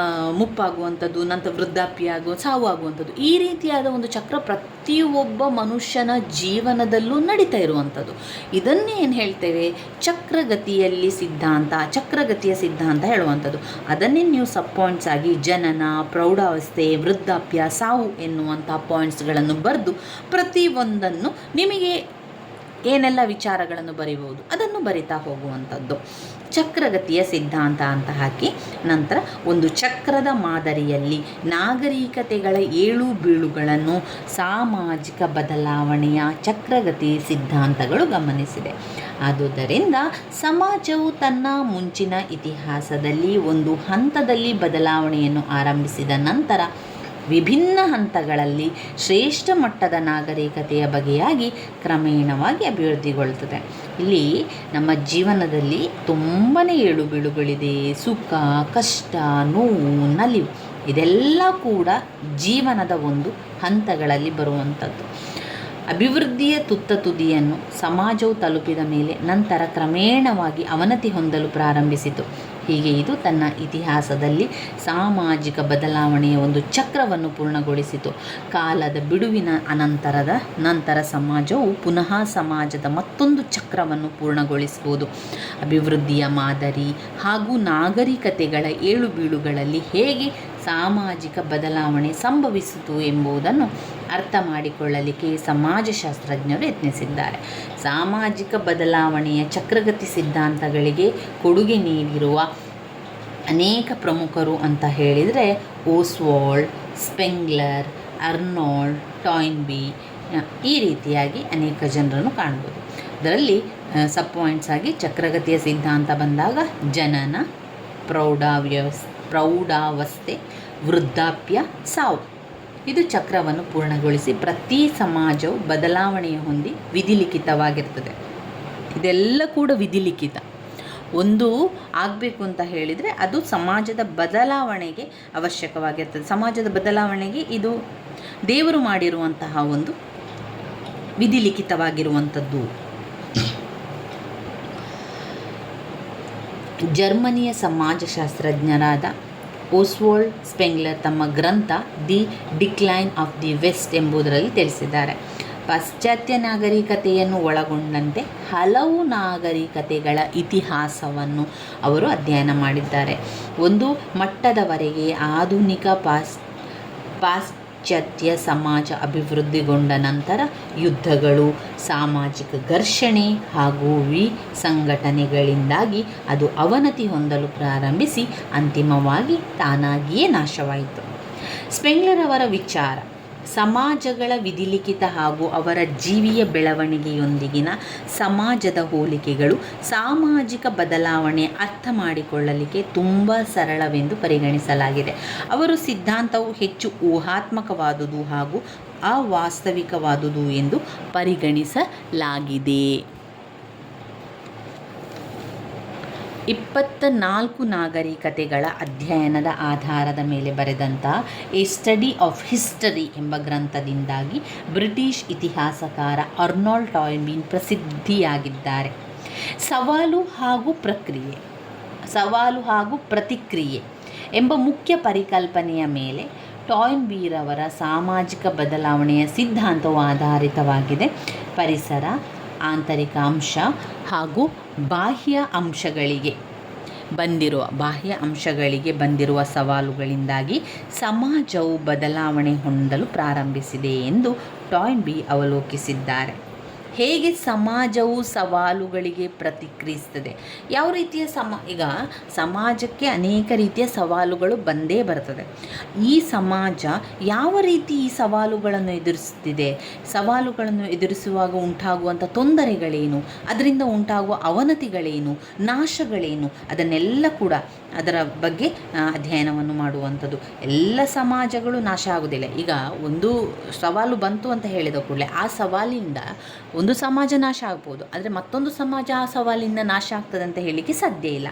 ಮುಪ್ಪಾಗುವಂಥದ್ದು, ನಂತರ ವೃದ್ಧಾಪ್ಯ ಸಾವು ಆಗುವಂಥದ್ದು. ಈ ರೀತಿಯಾದ ಒಂದು ಚಕ್ರ ಪ್ರತಿಯೊಬ್ಬ ಮನುಷ್ಯನ ಜೀವನದಲ್ಲೂ ನಡೀತಾ ಇರುವಂಥದ್ದು. ಇದನ್ನೇ ಏನು ಹೇಳ್ತೇವೆ, ಚಕ್ರಗತಿಯಲ್ಲಿ ಸಿದ್ಧಾಂತ, ಚಕ್ರಗತಿಯ ಸಿದ್ಧಾಂತ ಹೇಳುವಂಥದ್ದು. ಅದನ್ನೇ ನೀವು ಸಬ್ ಪಾಯಿಂಟ್ಸ್ ಆಗಿ ಜನನ, ಪ್ರೌಢಾವಸ್ಥೆ, ವೃದ್ಧಾಪ್ಯ, ಸಾವು ಎನ್ನುವಂಥ ಪಾಯಿಂಟ್ಸ್ಗಳನ್ನು ಬರೆದು ಪ್ರತಿಯೊಂದನ್ನು ನಿಮಗೆ ಏನೆಲ್ಲ ವಿಚಾರಗಳನ್ನು ಬರೀಬಹುದು ಅದನ್ನು ಬರಿತಾ ಹೋಗುವಂಥದ್ದು ಚಕ್ರಗತಿಯ ಸಿದ್ಧಾಂತ ಅಂತ ಹಾಕಿ, ನಂತರ ಒಂದು ಚಕ್ರದ ಮಾದರಿಯಲ್ಲಿ ನಾಗರಿಕತೆಗಳ ಏಳು ಬೀಳುಗಳನ್ನು ಸಾಮಾಜಿಕ ಬದಲಾವಣೆಯ ಚಕ್ರಗತಿ ಸಿದ್ಧಾಂತಗಳು ಗಮನಿಸಿದೆ. ಆದುದರಿಂದ ಸಮಾಜವು ತನ್ನ ಮುಂಚಿನ ಇತಿಹಾಸದಲ್ಲಿ ಒಂದು ಹಂತದಲ್ಲಿ ಬದಲಾವಣೆಯನ್ನು ಆರಂಭಿಸಿದ ನಂತರ ವಿಭಿನ್ನ ಹಂತಗಳಲ್ಲಿ ಶ್ರೇಷ್ಠ ಮಟ್ಟದ ನಾಗರಿಕತೆಯ ಬಗೆಯಾಗಿ ಕ್ರಮೇಣವಾಗಿ ಅಭಿವೃದ್ಧಿಗೊಳ್ಳುತ್ತದೆ. ಇಲ್ಲಿ ನಮ್ಮ ಜೀವನದಲ್ಲಿ ತುಂಬಾ ಏಳು ಬೀಳುಗಳಿದೆ. ಸುಖ, ಕಷ್ಟ, ನೋವು, ನಲಿವು ಇದೆಲ್ಲ ಕೂಡ ಜೀವನದ ಒಂದು ಹಂತಗಳಲ್ಲಿ ಬರುವಂಥದ್ದು. ಅಭಿವೃದ್ಧಿಯ ತುತ್ತ ತುದಿಯನ್ನು ಸಮಾಜವು ತಲುಪಿದ ಮೇಲೆ ನಂತರ ಕ್ರಮೇಣವಾಗಿ ಅವನತಿ ಹೊಂದಲು ಪ್ರಾರಂಭಿಸಿತು. ಹೀಗೆ ಇದು ತನ್ನ ಇತಿಹಾಸದಲ್ಲಿ ಸಾಮಾಜಿಕ ಬದಲಾವಣೆಯ ಒಂದು ಚಕ್ರವನ್ನು ಪೂರ್ಣಗೊಳಿಸಿತು. ಕಾಲದ ಬಿಡುವಿನ ನಂತರ ಸಮಾಜವು ಪುನಃ ಸಮಾಜದ ಮತ್ತೊಂದು ಚಕ್ರವನ್ನು ಪೂರ್ಣಗೊಳಿಸುವುದು. ಅಭಿವೃದ್ಧಿಯ ಮಾದರಿ ಹಾಗೂ ನಾಗರಿಕತೆಗಳ ಏಳು ಬೀಳುಗಳಲ್ಲಿ ಹೇಗೆ ಸಾಮಾಜಿಕ ಬದಲಾವಣೆ ಸಂಭವಿಸಿತು ಎಂಬುದನ್ನು ಅರ್ಥ ಮಾಡಿಕೊಳ್ಳಲಿಕ್ಕೆ ಸಮಾಜಶಾಸ್ತ್ರಜ್ಞರು ಯತ್ನಿಸಿದ್ದಾರೆ. ಸಾಮಾಜಿಕ ಬದಲಾವಣೆಯ ಚಕ್ರಗತಿ ಸಿದ್ಧಾಂತಗಳಿಗೆ ಕೊಡುಗೆ ನೀಡಿರುವ ಅನೇಕ ಪ್ರಮುಖರು ಅಂತ ಹೇಳಿದರೆ ಓಸ್ವಾಲ್ಡ್, ಸ್ಪೆಂಗ್ಲರ್, ಅರ್ನಾಲ್ಡ್ ಟಾಯ್ನ್ಬಿ, ಈ ರೀತಿಯಾಗಿ ಅನೇಕ ಜನರನ್ನು ಕಾಣ್ಬೋದು. ಅದರಲ್ಲಿ ಸಬ್ ಪಾಯಿಂಟ್ಸ್ ಆಗಿ ಚಕ್ರಗತಿಯ ಸಿದ್ಧಾಂತ ಬಂದಾಗ ಜನನ, ಪ್ರೌಢಾವಸ್ಥೆ, ವೃದ್ಧಾಪ್ಯ, ಸಾವು ಇದು ಚಕ್ರವನ್ನು ಪೂರ್ಣಗೊಳಿಸಿ ಪ್ರತಿ ಸಮಾಜವು ಬದಲಾವಣೆಯ ಹೊಂದಿ ವಿಧಿಲಿಖಿತವಾಗಿರ್ತದೆ. ಇದೆಲ್ಲ ಕೂಡ ವಿಧಿಲಿಖಿತ. ಒಂದು ಆಗಬೇಕು ಅಂತ ಹೇಳಿದರೆ ಅದು ಸಮಾಜದ ಬದಲಾವಣೆಗೆ ಅವಶ್ಯಕವಾಗಿರ್ತದೆ. ಸಮಾಜದ ಬದಲಾವಣೆಗೆ ಇದು ದೇವರು ಮಾಡಿರುವಂತಹ ಒಂದು ವಿಧಿಲಿಖಿತವಾಗಿರುವಂಥದ್ದು. ಜರ್ಮನಿಯ ಸಮಾಜಶಾಸ್ತ್ರಜ್ಞರಾದ ಓಸ್ವಾಲ್ಡ್ ಸ್ಪೆಂಗ್ಲರ್ ತಮ್ಮ ಗ್ರಂಥ the decline of the West ಎಂಬುದರಲ್ಲಿ ತಿಳಿಸಿದ್ದಾರೆ. ಪಾಶ್ಚಾತ್ಯ ನಾಗರಿಕತೆಯನ್ನು ಒಳಗೊಂಡಂತೆ ಹಲವು ನಾಗರಿಕತೆಗಳ ಇತಿಹಾಸವನ್ನು ಅವರು ಅಧ್ಯಯನ ಮಾಡಿದ್ದಾರೆ. ಒಂದು ಮಟ್ಟದವರೆಗೆ ಆಧುನಿಕ ಪಾಶ್ಚಾತ್ಯ ಸಮಾಜ ಅಭಿವೃದ್ಧಿಗೊಂಡ ನಂತರ ಯುದ್ಧಗಳು, ಸಾಮಾಜಿಕ ಘರ್ಷಣೆ ಹಾಗೂ ವಿಸಂಘಟನೆಗಳಿಂದಾಗಿ ಅದು ಅವನತಿ ಹೊಂದಲು ಪ್ರಾರಂಭಿಸಿ ಅಂತಿಮವಾಗಿ ತಾನಾಗಿಯೇ ನಾಶವಾಯಿತು. ಸ್ಪೆಂಗ್ಲರ್ ಅವರ ವಿಚಾರ ಸಮಾಜಗಳ ವಿಧಿಲಿಖಿತ ಹಾಗೂ ಅವರ ಜೀವಿಯ ಬೆಳವಣಿಗೆಯೊಂದಿಗಿನ ಸಮಾಜದ ಹೋಲಿಕೆಗಳು ಸಾಮಾಜಿಕ ಬದಲಾವಣೆ ಅರ್ಥ ಮಾಡಿಕೊಳ್ಳಲಿಕ್ಕೆ ತುಂಬ ಸರಳವೆಂದು ಪರಿಗಣಿಸಲಾಗಿದೆ. ಅವರ ಸಿದ್ಧಾಂತವು ಹೆಚ್ಚು ಊಹಾತ್ಮಕವಾದುದು ಹಾಗೂ ಅವಾಸ್ತವಿಕವಾದುದು ಎಂದು ಪರಿಗಣಿಸಲಾಗಿದೆ. 24 ನಾಗರಿಕತೆಗಳ ಅಧ್ಯಯನದ ಆಧಾರದ ಮೇಲೆ ಬರೆದಂಥ ಎ ಸ್ಟಡಿ ಆಫ್ ಹಿಸ್ಟರಿ ಎಂಬ ಗ್ರಂಥದಿಂದಾಗಿ ಬ್ರಿಟಿಷ್ ಇತಿಹಾಸಕಾರ ಅರ್ನಾಲ್ಡ್ ಟಾಯ್ನ್ಬಿ ಪ್ರಸಿದ್ಧಿಯಾಗಿದ್ದಾರೆ. ಸವಾಲು ಹಾಗೂ ಪ್ರತಿಕ್ರಿಯೆ ಎಂಬ ಮುಖ್ಯ ಪರಿಕಲ್ಪನೆಯ ಮೇಲೆ ಟಾಯ್ನ್ಬಿರವರ ಸಾಮಾಜಿಕ ಬದಲಾವಣೆಯ ಸಿದ್ಧಾಂತವು ಆಧಾರಿತವಾಗಿದೆ. ಪರಿಸರ, ಆಂತರಿಕ ಅಂಶ ಹಾಗೂ ಬಾಹ್ಯ ಅಂಶಗಳಿಗೆ ಬಂದಿರುವ ಸವಾಲುಗಳಿಂದಾಗಿ ಸಮಾಜವು ಬದಲಾವಣೆ ಹೊಂದಲು ಪ್ರಾರಂಭಿಸಿದೆ ಎಂದು ಟಾಯ್ನ್ಬಿ ಅವಲೋಕಿಸಿದ್ದಾರೆ. ಹೇಗೆ ಸಮಾಜವು ಸವಾಲುಗಳಿಗೆ ಪ್ರತಿಕ್ರಿಯಿಸ್ತದೆ, ಯಾವ ರೀತಿಯ ಈಗ ಸಮಾಜಕ್ಕೆ ಅನೇಕ ರೀತಿಯ ಸವಾಲುಗಳು ಬಂದೇ ಬರ್ತದೆ. ಈ ಸಮಾಜ ಯಾವ ರೀತಿ ಈ ಸವಾಲುಗಳನ್ನು ಎದುರಿಸುತ್ತಿದೆ, ಸವಾಲುಗಳನ್ನು ಎದುರಿಸುವಾಗ ಉಂಟಾಗುವಂಥ ತೊಂದರೆಗಳೇನು, ಅದರಿಂದ ಉಂಟಾಗುವ ಅವನತಿಗಳೇನು, ನಾಶಗಳೇನು, ಅದನ್ನೆಲ್ಲ ಕೂಡ ಅದರ ಬಗ್ಗೆ ಅಧ್ಯಯನವನ್ನು ಮಾಡುವಂಥದ್ದು. ಎಲ್ಲ ಸಮಾಜಗಳು ನಾಶ ಆಗುವುದಿಲ್ಲ. ಈಗ ಒಂದು ಸವಾಲು ಬಂತು ಅಂತ ಹೇಳಿದ ಕೂಡಲೇ ಆ ಸವಾಲಿಂದ ಒಂದು ಸಮಾಜ ನಾಶ ಆಗ್ಬೋದು, ಆದರೆ ಮತ್ತೊಂದು ಸಮಾಜ ಆ ಸವಾಲಿಂದ ನಾಶ ಆಗ್ತದೆ ಅಂತ ಹೇಳಲಿಕ್ಕೆ ಸಾಧ್ಯ ಇಲ್ಲ.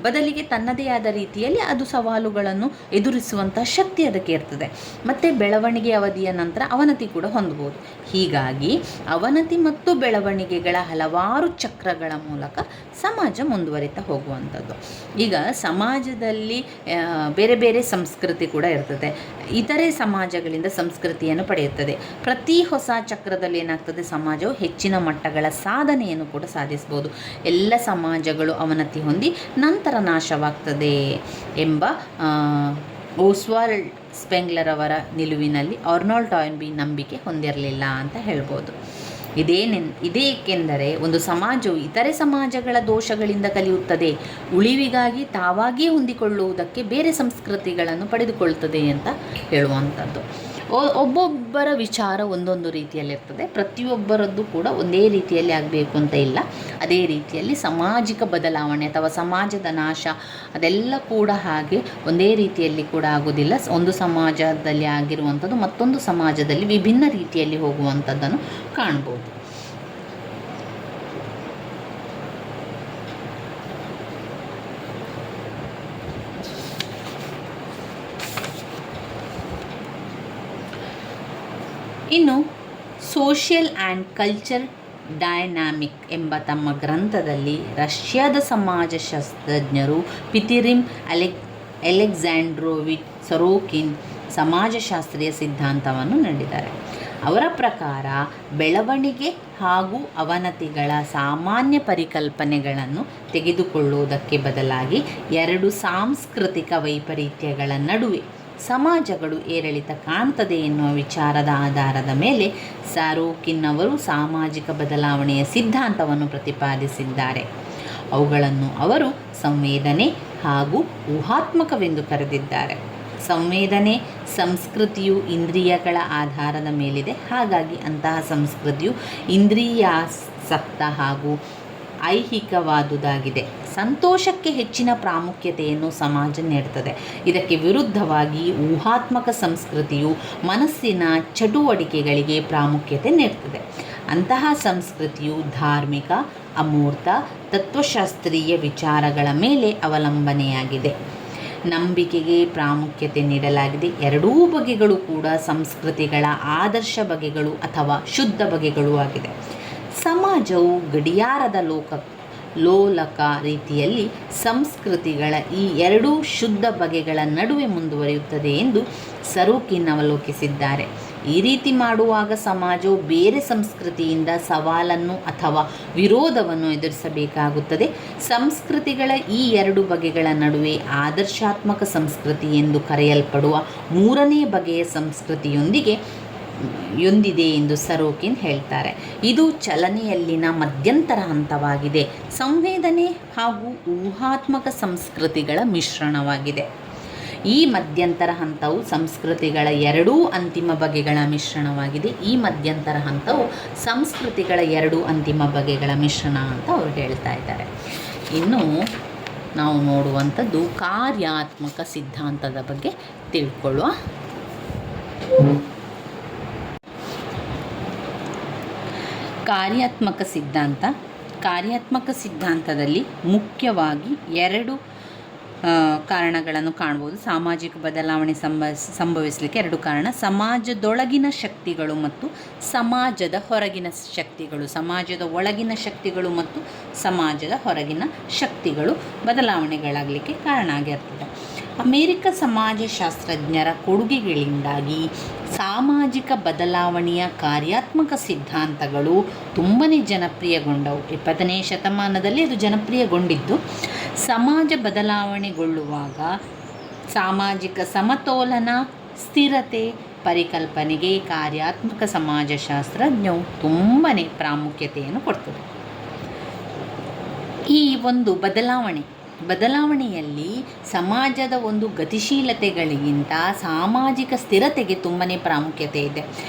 ಬದಲಿಗೆ ತನ್ನದೇ ಆದ ರೀತಿಯಲ್ಲಿ ಅದು ಸವಾಲುಗಳನ್ನು ಎದುರಿಸುವಂಥ ಶಕ್ತಿ ಅದಕ್ಕೆ ಇರ್ತದೆ. ಮತ್ತು ಬೆಳವಣಿಗೆ ಅವಧಿಯ ನಂತರ ಅವನತಿ ಕೂಡ ಹೊಂದಬಹುದು. ಹೀಗಾಗಿ ಅವನತಿ ಮತ್ತು ಬೆಳವಣಿಗೆಗಳ ಹಲವಾರು ಚಕ್ರಗಳ ಮೂಲಕ ಸಮಾಜ ಮುಂದುವರಿತಾ ಹೋಗುವಂಥದ್ದು. ಈಗ ಸಮಾಜದಲ್ಲಿ ಬೇರೆ ಬೇರೆ ಸಂಸ್ಕೃತಿ ಕೂಡ ಇರ್ತದೆ. ಇತರೆ ಸಮಾಜಗಳಿಂದ ಸಂಸ್ಕೃತಿಯನ್ನು ಪಡೆಯುತ್ತದೆ. ಪ್ರತಿ ಹೊಸ ಚಕ್ರದಲ್ಲಿ ಏನಾಗ್ತದೆ, ಸಮಾಜವು ಹೆಚ್ಚಿನ ಮಟ್ಟಗಳ ಸಾಧನೆಯನ್ನು ಕೂಡ ಸಾಧಿಸ್ಬೋದು. ಎಲ್ಲ ಸಮಾಜಗಳು ಅವನತಿ ಹೊಂದಿ ನಂತರ ನಾಶವಾಗ್ತದೆ ಎಂಬ ಓಸ್ವಾಲ್ಡ್ ಸ್ಪೆಂಗ್ಲರ್ ಅವರ ನಿಲುವಿನಲ್ಲಿ ಅರ್ನಾಲ್ಡ್ ಟಾಯ್ನ್ಬಿ ನಂಬಿಕೆ ಹೊಂದಿರಲಿಲ್ಲ ಅಂತ ಹೇಳ್ಬೋದು. ಇದೇಕೆಂದರೆ ಒಂದು ಸಮಾಜವು ಇತರೆ ಸಮಾಜಗಳ ದೋಷಗಳಿಂದ ಕಲಿಯುತ್ತದೆ, ಉಳಿವಿಗಾಗಿ ತಾವಾಗಿಯೇ ಹೊಂದಿಕೊಳ್ಳುವುದಕ್ಕೆ ಬೇರೆ ಸಂಸ್ಕೃತಿಗಳನ್ನು ಪಡೆದುಕೊಳ್ಳುತ್ತದೆ ಅಂತ ಹೇಳುವಂಥದ್ದು. ಒಬ್ಬೊಬ್ಬರ ವಿಚಾರ ಒಂದೊಂದು ರೀತಿಯಲ್ಲಿರ್ತದೆ. ಪ್ರತಿಯೊಬ್ಬರದ್ದು ಕೂಡ ಒಂದೇ ರೀತಿಯಲ್ಲಿ ಆಗಬೇಕು ಅಂತ ಇಲ್ಲ. ಅದೇ ರೀತಿಯಲ್ಲಿ ಸಾಮಾಜಿಕ ಬದಲಾವಣೆ ಅಥವಾ ಸಮಾಜದ ನಾಶ ಅದೆಲ್ಲ ಕೂಡ ಹಾಗೆ ಒಂದೇ ರೀತಿಯಲ್ಲಿ ಕೂಡ ಆಗೋದಿಲ್ಲ. ಒಂದು ಸಮಾಜದಲ್ಲಿ ಆಗಿರುವಂಥದ್ದು ಮತ್ತೊಂದು ಸಮಾಜದಲ್ಲಿ ವಿಭಿನ್ನ ರೀತಿಯಲ್ಲಿ ಹೋಗುವಂಥದ್ದನ್ನು ಕಾಣ್ಬೋದು. ಇನ್ನು ಸೋಷಿಯಲ್ ಆ್ಯಂಡ್ ಕಲ್ಚರ್ ಡೈನಾಮಿಕ್ ಎಂಬ ತಮ್ಮ ಗ್ರಂಥದಲ್ಲಿ ರಷ್ಯಾದ ಸಮಾಜಶಾಸ್ತ್ರಜ್ಞರು ಪಿತಿರಿಮ್ ಅಲೆಕ್ಸಾಂಡ್ರೋವಿಚ್ ಸೊರೋಕಿನ್ ಸಮಾಜಶಾಸ್ತ್ರೀಯ ಸಿದ್ಧಾಂತವನ್ನು ನೀಡಿದ್ದಾರೆ. ಅವರ ಪ್ರಕಾರ ಬೆಳವಣಿಗೆ ಹಾಗೂ ಅವನತಿಗಳ ಸಾಮಾನ್ಯ ಪರಿಕಲ್ಪನೆಗಳನ್ನು ತೆಗೆದುಕೊಳ್ಳುವುದಕ್ಕೆ ಬದಲಾಗಿ ಎರಡು ಸಾಂಸ್ಕೃತಿಕ ವೈಪರೀತ್ಯಗಳ ನಡುವೆ ಸಮಾಜಗಳು ಏರಿಳಿತ ಕಾಣ್ತದೆ ಎನ್ನುವ ವಿಚಾರದ ಆಧಾರದ ಮೇಲೆ ಸೊರೋಕಿನ್ ಅವರು ಸಾಮಾಜಿಕ ಬದಲಾವಣೆಯ ಸಿದ್ಧಾಂತವನ್ನು ಪ್ರತಿಪಾದಿಸಿದ್ದಾರೆ. ಅವುಗಳನ್ನು ಅವರು ಸಂವೇದನೆ ಹಾಗೂ ಊಹಾತ್ಮಕವೆಂದು ಕರೆದಿದ್ದಾರೆ. ಸಂವೇದನೆ ಸಂಸ್ಕೃತಿಯು ಇಂದ್ರಿಯಗಳ ಆಧಾರದ ಮೇಲಿದೆ. ಹಾಗಾಗಿ ಅಂತಹ ಸಂಸ್ಕೃತಿಯು ಇಂದ್ರಿಯಾಸಕ್ತ ಹಾಗೂ ಐಹಿಕವಾದುದಾಗಿದೆ. ಸಂತೋಷಕ್ಕೆ ಹೆಚ್ಚಿನ ಪ್ರಾಮುಖ್ಯತೆಯನ್ನು ಸಮಾಜ ನೀಡುತ್ತದೆ. ಇದಕ್ಕೆ ವಿರುದ್ಧವಾಗಿ ಊಹಾತ್ಮಕ ಸಂಸ್ಕೃತಿಯು ಮನಸ್ಸಿನ ಚಟುವಟಿಕೆಗಳಿಗೆ ಪ್ರಾಮುಖ್ಯತೆ ನೀಡುತ್ತದೆ. ಅಂತಹ ಸಂಸ್ಕೃತಿಯು ಧಾರ್ಮಿಕ, ಅಮೂರ್ತ, ತತ್ವಶಾಸ್ತ್ರೀಯ ವಿಚಾರಗಳ ಮೇಲೆ ಅವಲಂಬನೆಯಾಗಿದೆ. ನಂಬಿಕೆಗೆ ಪ್ರಾಮುಖ್ಯತೆ ನೀಡಲಾಗಿದೆ. ಎರಡೂ ಬಗೆಗಳು ಕೂಡ ಸಂಸ್ಕೃತಿಗಳ ಆದರ್ಶ ಬಗೆಗಳು ಅಥವಾ ಶುದ್ಧ ಬಗೆಗಳು ಆಗಿದೆ. ಸಮಾಜವು ಗಡಿಯಾರದ ಲೋಲಕ ರೀತಿಯಲ್ಲಿ ಸಂಸ್ಕೃತಿಗಳ ಈ ಎರಡೂ ಶುದ್ಧ ಬಗೆಗಳ ನಡುವೆ ಮುಂದುವರಿಯುತ್ತದೆ ಎಂದು ಸೊರೋಕಿನ್ ಅವಲೋಕಿಸಿದ್ದಾರೆ. ಈ ರೀತಿ ಮಾಡುವಾಗ ಸಮಾಜವು ಬೇರೆ ಸಂಸ್ಕೃತಿಯಿಂದ ಸವಾಲನ್ನು ಅಥವಾ ವಿರೋಧವನ್ನು ಎದುರಿಸಬೇಕಾಗುತ್ತದೆ. ಸಂಸ್ಕೃತಿಗಳ ಈ ಎರಡು ಬಗೆಗಳ ನಡುವೆ ಆದರ್ಶಾತ್ಮಕ ಸಂಸ್ಕೃತಿ ಎಂದು ಕರೆಯಲ್ಪಡುವ ಮೂರನೇ ಬಗೆಯ ಸಂಸ್ಕೃತಿಯೊಂದಿದೆ ಎಂದು ಸರೋಕಿನ್ ಹೇಳ್ತಾರೆ. ಇದು ಚಲನೆಯಲ್ಲಿನ ಮಧ್ಯಂತರ ಹಂತವಾಗಿದೆ. ಸಂವೇದನೆ ಹಾಗೂ ಊಹಾತ್ಮಕ ಸಂಸ್ಕೃತಿಗಳ ಮಿಶ್ರಣವಾಗಿದೆ. ಈ ಮಧ್ಯಂತರ ಹಂತವು ಸಂಸ್ಕೃತಿಗಳ ಎರಡೂ ಅಂತಿಮ ಬಗೆಗಳ ಮಿಶ್ರಣವಾಗಿದೆ. ಅಂತ ಅವರು ಹೇಳ್ತಾ ಇದ್ದಾರೆ. ಇನ್ನು ನಾವು ನೋಡುವಂಥದ್ದು ಕಾರ್ಯಾತ್ಮಕ ಸಿದ್ಧಾಂತದ ಬಗ್ಗೆ ತಿಳ್ಕೊಳ್ಳುವ. ಕಾರ್ಯಾತ್ಮಕ ಸಿದ್ಧಾಂತದಲ್ಲಿ ಮುಖ್ಯವಾಗಿ ಎರಡು ಕಾರಣಗಳನ್ನು ಕಾಣ್ಬೋದು. ಸಾಮಾಜಿಕ ಬದಲಾವಣೆ ಸಂಭವಿಸಲಿಕ್ಕೆ ಎರಡು ಕಾರಣ: ಸಮಾಜದೊಳಗಿನ ಶಕ್ತಿಗಳು ಮತ್ತು ಸಮಾಜದ ಹೊರಗಿನ ಶಕ್ತಿಗಳು. ಸಮಾಜದ ಒಳಗಿನ ಶಕ್ತಿಗಳು ಮತ್ತು ಸಮಾಜದ ಹೊರಗಿನ ಶಕ್ತಿಗಳು ಬದಲಾವಣೆಗಳಾಗಲಿಕ್ಕೆ ಕಾರಣ ಆಗಿರ್ತದೆ. ಅಮೇರಿಕ ಸಮಾಜಶಾಸ್ತ್ರಜ್ಞರ ಕೊಡುಗೆಗಳಿಂದಾಗಿ ಸಾಮಾಜಿಕ ಬದಲಾವಣೆಯ ಕಾರ್ಯಾತ್ಮಕ ಸಿದ್ಧಾಂತಗಳು ತುಂಬಾ ಜನಪ್ರಿಯಗೊಂಡವು. 20ನೇ ಶತಮಾನದಲ್ಲಿ ಅದು ಜನಪ್ರಿಯಗೊಂಡಿದ್ದು, ಸಮಾಜ ಬದಲಾವಣೆಗೊಳ್ಳುವಾಗ ಸಾಮಾಜಿಕ ಸಮತೋಲನ, ಸ್ಥಿರತೆ ಪರಿಕಲ್ಪನೆಗೆ ಕಾರ್ಯಾತ್ಮಕ ಸಮಾಜಶಾಸ್ತ್ರಜ್ಞವು ತುಂಬಾ ಪ್ರಾಮುಖ್ಯತೆಯನ್ನು ಕೊಡ್ತದೆ. ಈ ಒಂದು ಬದಲಾವಣೆಯಲ್ಲಿ ಸಮಾಜದ ಒಂದು ಗತಿಶೀಲತೆಗಳಿಗಿಂತ ಸಾಮಾಜಿಕ ಸ್ಥಿರತೆಗೆ ತುಂಬಾ ಪ್ರಾಮುಖ್ಯತೆ ಇದೆ.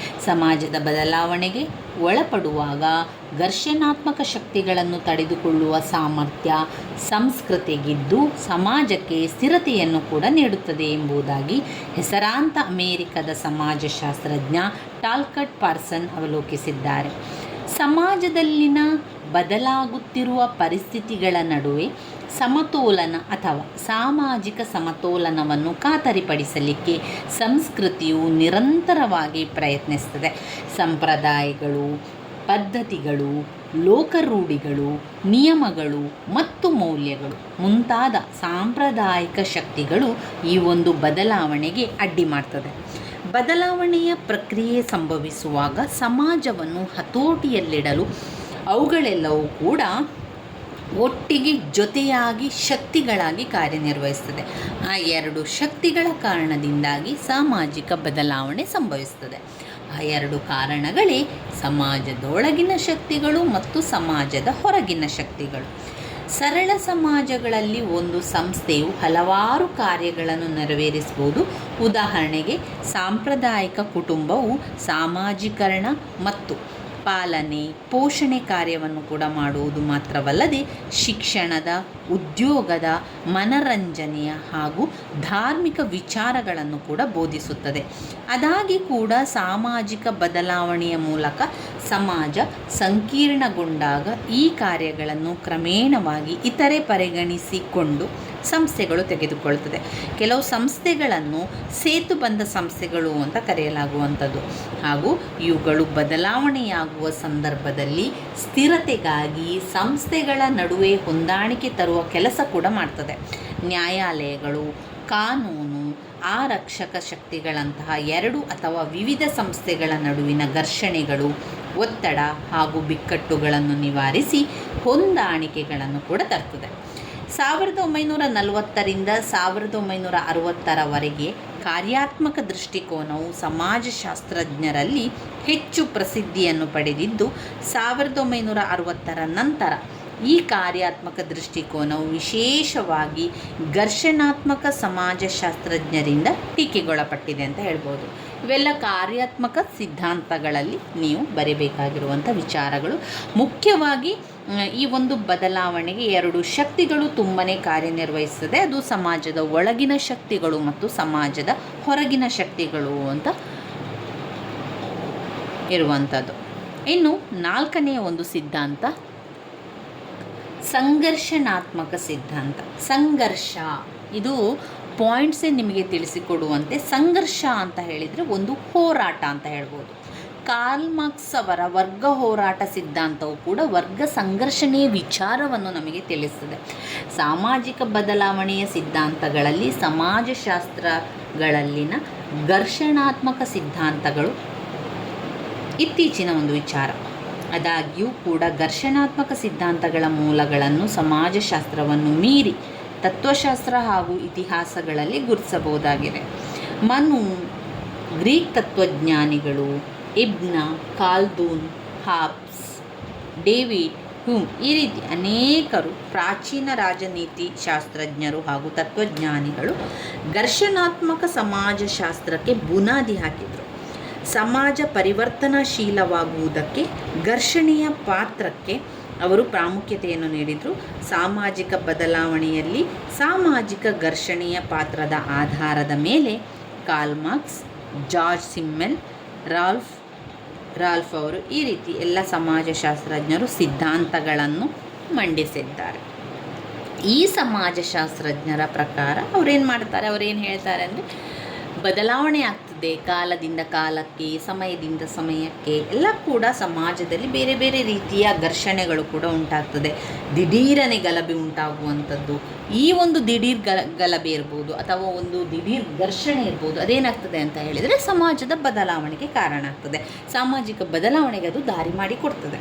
ಸಮಾಜದ ಬದಲಾವಣೆಗೆ ಒಳಪಡುವಾಗ ಘರ್ಷಣಾತ್ಮಕ ಶಕ್ತಿಗಳನ್ನು ತಡೆದುಕೊಳ್ಳುವ ಸಾಮರ್ಥ್ಯ ಸಂಸ್ಕೃತಿಗಿದ್ದು ಸಮಾಜಕ್ಕೆ ಸ್ಥಿರತೆಯನ್ನು ಕೂಡ ನೀಡುತ್ತದೆ ಎಂಬುದಾಗಿ ಹೆಸರಾಂತ ಅಮೆರಿಕದ ಸಮಾಜಶಾಸ್ತ್ರಜ್ಞ ಟಾಲ್ಕಟ್ ಪಾರ್ಸನ್ ಅವಲೋಕಿಸಿದ್ದಾರೆ. ಸಮಾಜದಲ್ಲಿನ ಬದಲಾಗುತ್ತಿರುವ ಪರಿಸ್ಥಿತಿಗಳ ನಡುವೆ ಸಮತೋಲನ ಅಥವಾ ಸಾಮಾಜಿಕ ಸಮತೋಲನವನ್ನು ಖಾತರಿಪಡಿಸಲಿಕ್ಕೆ ಸಂಸ್ಕೃತಿಯು ನಿರಂತರವಾಗಿ ಪ್ರಯತ್ನಿಸುತ್ತದೆ. ಸಂಪ್ರದಾಯಗಳು, ಪದ್ಧತಿಗಳು, ಲೋಕರೂಢಿಗಳು, ನಿಯಮಗಳು ಮತ್ತು ಮೌಲ್ಯಗಳು ಮುಂತಾದ ಸಾಂಪ್ರದಾಯಿಕ ಶಕ್ತಿಗಳು ಈ ಒಂದು ಬದಲಾವಣೆಗೆ ಅಡ್ಡಿ ಮಾಡ್ತದೆ. ಬದಲಾವಣೆಯ ಪ್ರಕ್ರಿಯೆ ಸಂಭವಿಸುವಾಗ ಸಮಾಜವನ್ನು ಹತೋಟಿಯಲ್ಲಿಡಲು ಅವುಗಳೆಲ್ಲವೂ ಕೂಡ ಒಟ್ಟಿಗೆ ಜೊತೆಯಾಗಿ ಶಕ್ತಿಗಳಾಗಿ ಕಾರ್ಯನಿರ್ವಹಿಸ್ತದೆ. ಆ ಎರಡು ಶಕ್ತಿಗಳ ಕಾರಣದಿಂದಾಗಿ ಸಾಮಾಜಿಕ ಬದಲಾವಣೆ ಸಂಭವಿಸ್ತದೆ. ಆ ಎರಡು ಕಾರಣಗಳೇ ಸಮಾಜದೊಳಗಿನ ಶಕ್ತಿಗಳು ಮತ್ತು ಸಮಾಜದ ಹೊರಗಿನ ಶಕ್ತಿಗಳು. ಸರಳ ಸಮಾಜಗಳಲ್ಲಿ ಒಂದು ಸಂಸ್ಥೆಯು ಹಲವಾರು ಕಾರ್ಯಗಳನ್ನು ನೆರವೇರಿಸಬಹುದು. ಉದಾಹರಣೆಗೆ, ಸಾಂಪ್ರದಾಯಿಕ ಕುಟುಂಬವು ಸಾಮಾಜೀಕರಣ ಮತ್ತು ಪಾಲನೆ, ಪೋಷಣೆ ಕಾರ್ಯವನ್ನು ಕೂಡ ಮಾಡುವುದು ಮಾತ್ರವಲ್ಲದೆ ಶಿಕ್ಷಣದ, ಉದ್ಯೋಗದ, ಮನರಂಜನೆಯ ಹಾಗೂ ಧಾರ್ಮಿಕ ವಿಚಾರಗಳನ್ನು ಕೂಡ ಬೋಧಿಸುತ್ತದೆ. ಅದಾಗಿ ಕೂಡ ಸಾಮಾಜಿಕ ಬದಲಾವಣೆಯ ಮೂಲಕ ಸಮಾಜ ಸಂಕೀರ್ಣಗೊಂಡಾಗ ಈ ಕಾರ್ಯಗಳನ್ನು ಕ್ರಮೇಣವಾಗಿ ಇತರೆ ಪರಿಗಣಿಸಿಕೊಂಡು ಸಂಸ್ಥೆಗಳು ತೆಗೆದುಕೊಳ್ಳುತ್ತದೆ. ಕೆಲವು ಸಂಸ್ಥೆಗಳನ್ನು ಸೇತುಬಂಧ ಸಂಸ್ಥೆಗಳು ಅಂತ ಕರೆಯಲಾಗುವಂಥದ್ದು. ಹಾಗೂ ಇವುಗಳು ಬದಲಾವಣೆಯಾಗುವ ಸಂದರ್ಭದಲ್ಲಿ ಸ್ಥಿರತೆಗಾಗಿ ಸಂಸ್ಥೆಗಳ ನಡುವೆ ಹೊಂದಾಣಿಕೆ ತರುವ ಕೆಲಸ ಕೂಡ ಮಾಡ್ತದೆ. ನ್ಯಾಯಾಲಯಗಳು, ಕಾನೂನು, ಆರಕ್ಷಕ ಶಕ್ತಿಗಳಂತಹ ಎರಡು ಅಥವಾ ವಿವಿಧ ಸಂಸ್ಥೆಗಳ ನಡುವಿನ ಘರ್ಷಣೆಗಳು, ಒತ್ತಡ ಹಾಗೂ ಬಿಕ್ಕಟ್ಟುಗಳನ್ನು ನಿವಾರಿಸಿ ಹೊಂದಾಣಿಕೆಗಳನ್ನು ಕೂಡ ತರ್ತದೆ. 1940ರಿಂದ 1960ರವರೆಗೆ ಕಾರ್ಯಾತ್ಮಕ ದೃಷ್ಟಿಕೋನವು ಸಮಾಜಶಾಸ್ತ್ರಜ್ಞರಲ್ಲಿ ಹೆಚ್ಚು ಪ್ರಸಿದ್ಧಿಯನ್ನು ಪಡೆದಿದ್ದು, 1960ರ ನಂತರ ಈ ಕಾರ್ಯಾತ್ಮಕ ದೃಷ್ಟಿಕೋನವು ವಿಶೇಷವಾಗಿ ಘರ್ಷಣಾತ್ಮಕ ಸಮಾಜಶಾಸ್ತ್ರಜ್ಞರಿಂದ ಟೀಕೆಗೊಳಪಟ್ಟಿದೆ ಅಂತ ಹೇಳ್ಬೋದು. ಇವೆಲ್ಲ ಕಾರ್ಯಾತ್ಮಕ ಸಿದ್ಧಾಂತಗಳಲ್ಲಿ ನೀವು ಬರೀಬೇಕಾಗಿರುವಂಥ ವಿಚಾರಗಳು. ಮುಖ್ಯವಾಗಿ ಈ ಒಂದು ಬದಲಾವಣೆಗೆ ಎರಡು ಶಕ್ತಿಗಳು ತುಂಬಾ ಕಾರ್ಯನಿರ್ವಹಿಸ್ತದೆ. ಅದು ಸಮಾಜದ ಒಳಗಿನ ಶಕ್ತಿಗಳು ಮತ್ತು ಸಮಾಜದ ಹೊರಗಿನ ಶಕ್ತಿಗಳು ಅಂತ ಇರುವಂಥದ್ದು. ಇನ್ನು 4ನೇ ಒಂದು ಸಿದ್ಧಾಂತ ಸಂಘರ್ಷಣಾತ್ಮಕ ಸಿದ್ಧಾಂತ. ಸಂಘರ್ಷ ಇದು ಪಾಯಿಂಟ್ಸೇ ನಿಮಗೆ ತಿಳಿಸಿಕೊಡುವಂತೆ, ಸಂಘರ್ಷ ಅಂತ ಹೇಳಿದರೆ ಒಂದು ಹೋರಾಟ ಅಂತ ಹೇಳ್ಬೋದು. ಕಾರ್ಲ್ ಮಾರ್ಕ್ಸ್ ಅವರ ವರ್ಗ ಹೋರಾಟ ಸಿದ್ಧಾಂತವು ಕೂಡ ವರ್ಗ ಸಂಘರ್ಷಣೆಯ ವಿಚಾರವನ್ನು ನಮಗೆ ತಿಳಿಸ್ತದೆ. ಸಾಮಾಜಿಕ ಬದಲಾವಣೆಯ ಸಿದ್ಧಾಂತಗಳಲ್ಲಿ ಸಮಾಜಶಾಸ್ತ್ರಗಳಲ್ಲಿನ ಘರ್ಷಣಾತ್ಮಕ ಸಿದ್ಧಾಂತಗಳು ಇತ್ತೀಚಿನ ಒಂದು ವಿಚಾರ. ಆದಾಗ್ಯೂ ಕೂಡ ಘರ್ಷಣಾತ್ಮಕ ಸಿದ್ಧಾಂತಗಳ ಮೂಲಗಳನ್ನು ಸಮಾಜಶಾಸ್ತ್ರವನ್ನು ಮೀರಿ ತತ್ವಶಾಸ್ತ್ರ ಹಾಗೂ ಇತಿಹಾಸಗಳಲ್ಲಿ ಗುರುತಿಸಬಹುದಾಗಿದೆ. ಮನು, ಗ್ರೀಕ್ ತತ್ವಜ್ಞಾನಿಗಳು, Ibn Khaldun, Hobbes, David Hume ಈ ರೀತಿ ಅನೇಕರು ಪ್ರಾಚೀನ ರಾಜನೀತಿ ಶಾಸ್ತ್ರಜ್ಞರು ಹಾಗೂ ತತ್ವಜ್ಞಾನಿಗಳು ಘರ್ಷಣಾತ್ಮಕ ಸಮಾಜಶಾಸ್ತ್ರಕ್ಕೆ ಬುನಾದಿ ಹಾಕಿದರು. ಸಮಾಜ ಪರಿವರ್ತನಾಶೀಲವಾಗುವುದಕ್ಕೆ ಘರ್ಷಣೆಯ ಪಾತ್ರಕ್ಕೆ ಅವರು ಪ್ರಾಮುಖ್ಯತೆಯನ್ನು ನೀಡಿದರು. ಸಾಮಾಜಿಕ ಬದಲಾವಣೆಯಲ್ಲಿ ಸಾಮಾಜಿಕ ಘರ್ಷಣೆಯ ಪಾತ್ರದ ಆಧಾರದ ಮೇಲೆ ಕಾರ್ಲ್ ಮಾರ್ಕ್ಸ್, ಜಾರ್ಜ್ ಸಿಮ್ಮೆಲ್, ರಾಲ್ಫ್ ಅವರು ಈ ರೀತಿ ಎಲ್ಲ ಸಮಾಜಶಾಸ್ತ್ರಜ್ಞರು ಸಿದ್ಧಾಂತಗಳನ್ನು ಮಂಡಿಸಿದ್ದಾರೆ. ಈ ಸಮಾಜಶಾಸ್ತ್ರಜ್ಞರ ಪ್ರಕಾರ ಅವರೇನು ಮಾಡ್ತಾರೆ, ಅವರೇನು ಹೇಳ್ತಾರೆ ಅಂದರೆ, ಬದಲಾವಣೆ ಆಗ್ತದೆ ಕಾಲದಿಂದ ಕಾಲಕ್ಕೆ, ಸಮಯದಿಂದ ಸಮಯಕ್ಕೆ ಎಲ್ಲ ಕೂಡ ಸಮಾಜದಲ್ಲಿ ಬೇರೆ ಬೇರೆ ರೀತಿಯ ಘರ್ಷಣೆಗಳು ಕೂಡ ಉಂಟಾಗ್ತದೆ. ದಿಢೀರನೆ ಗಲಭೆ ಉಂಟಾಗುವಂಥದ್ದು, ಈ ಒಂದು ದಿಢೀರ್ ಗಲಭೆ ಇರ್ಬೋದು ಅಥವಾ ಒಂದು ದಿಢೀರ್ ಘರ್ಷಣೆ ಇರ್ಬೋದು. ಅದೇನಾಗ್ತದೆ ಅಂತ ಹೇಳಿದರೆ ಸಮಾಜದ ಬದಲಾವಣೆಗೆ ಕಾರಣ ಆಗ್ತದೆ, ಸಾಮಾಜಿಕ ಬದಲಾವಣೆಗೆ ಅದು ದಾರಿ ಮಾಡಿಕೊಡ್ತದೆ.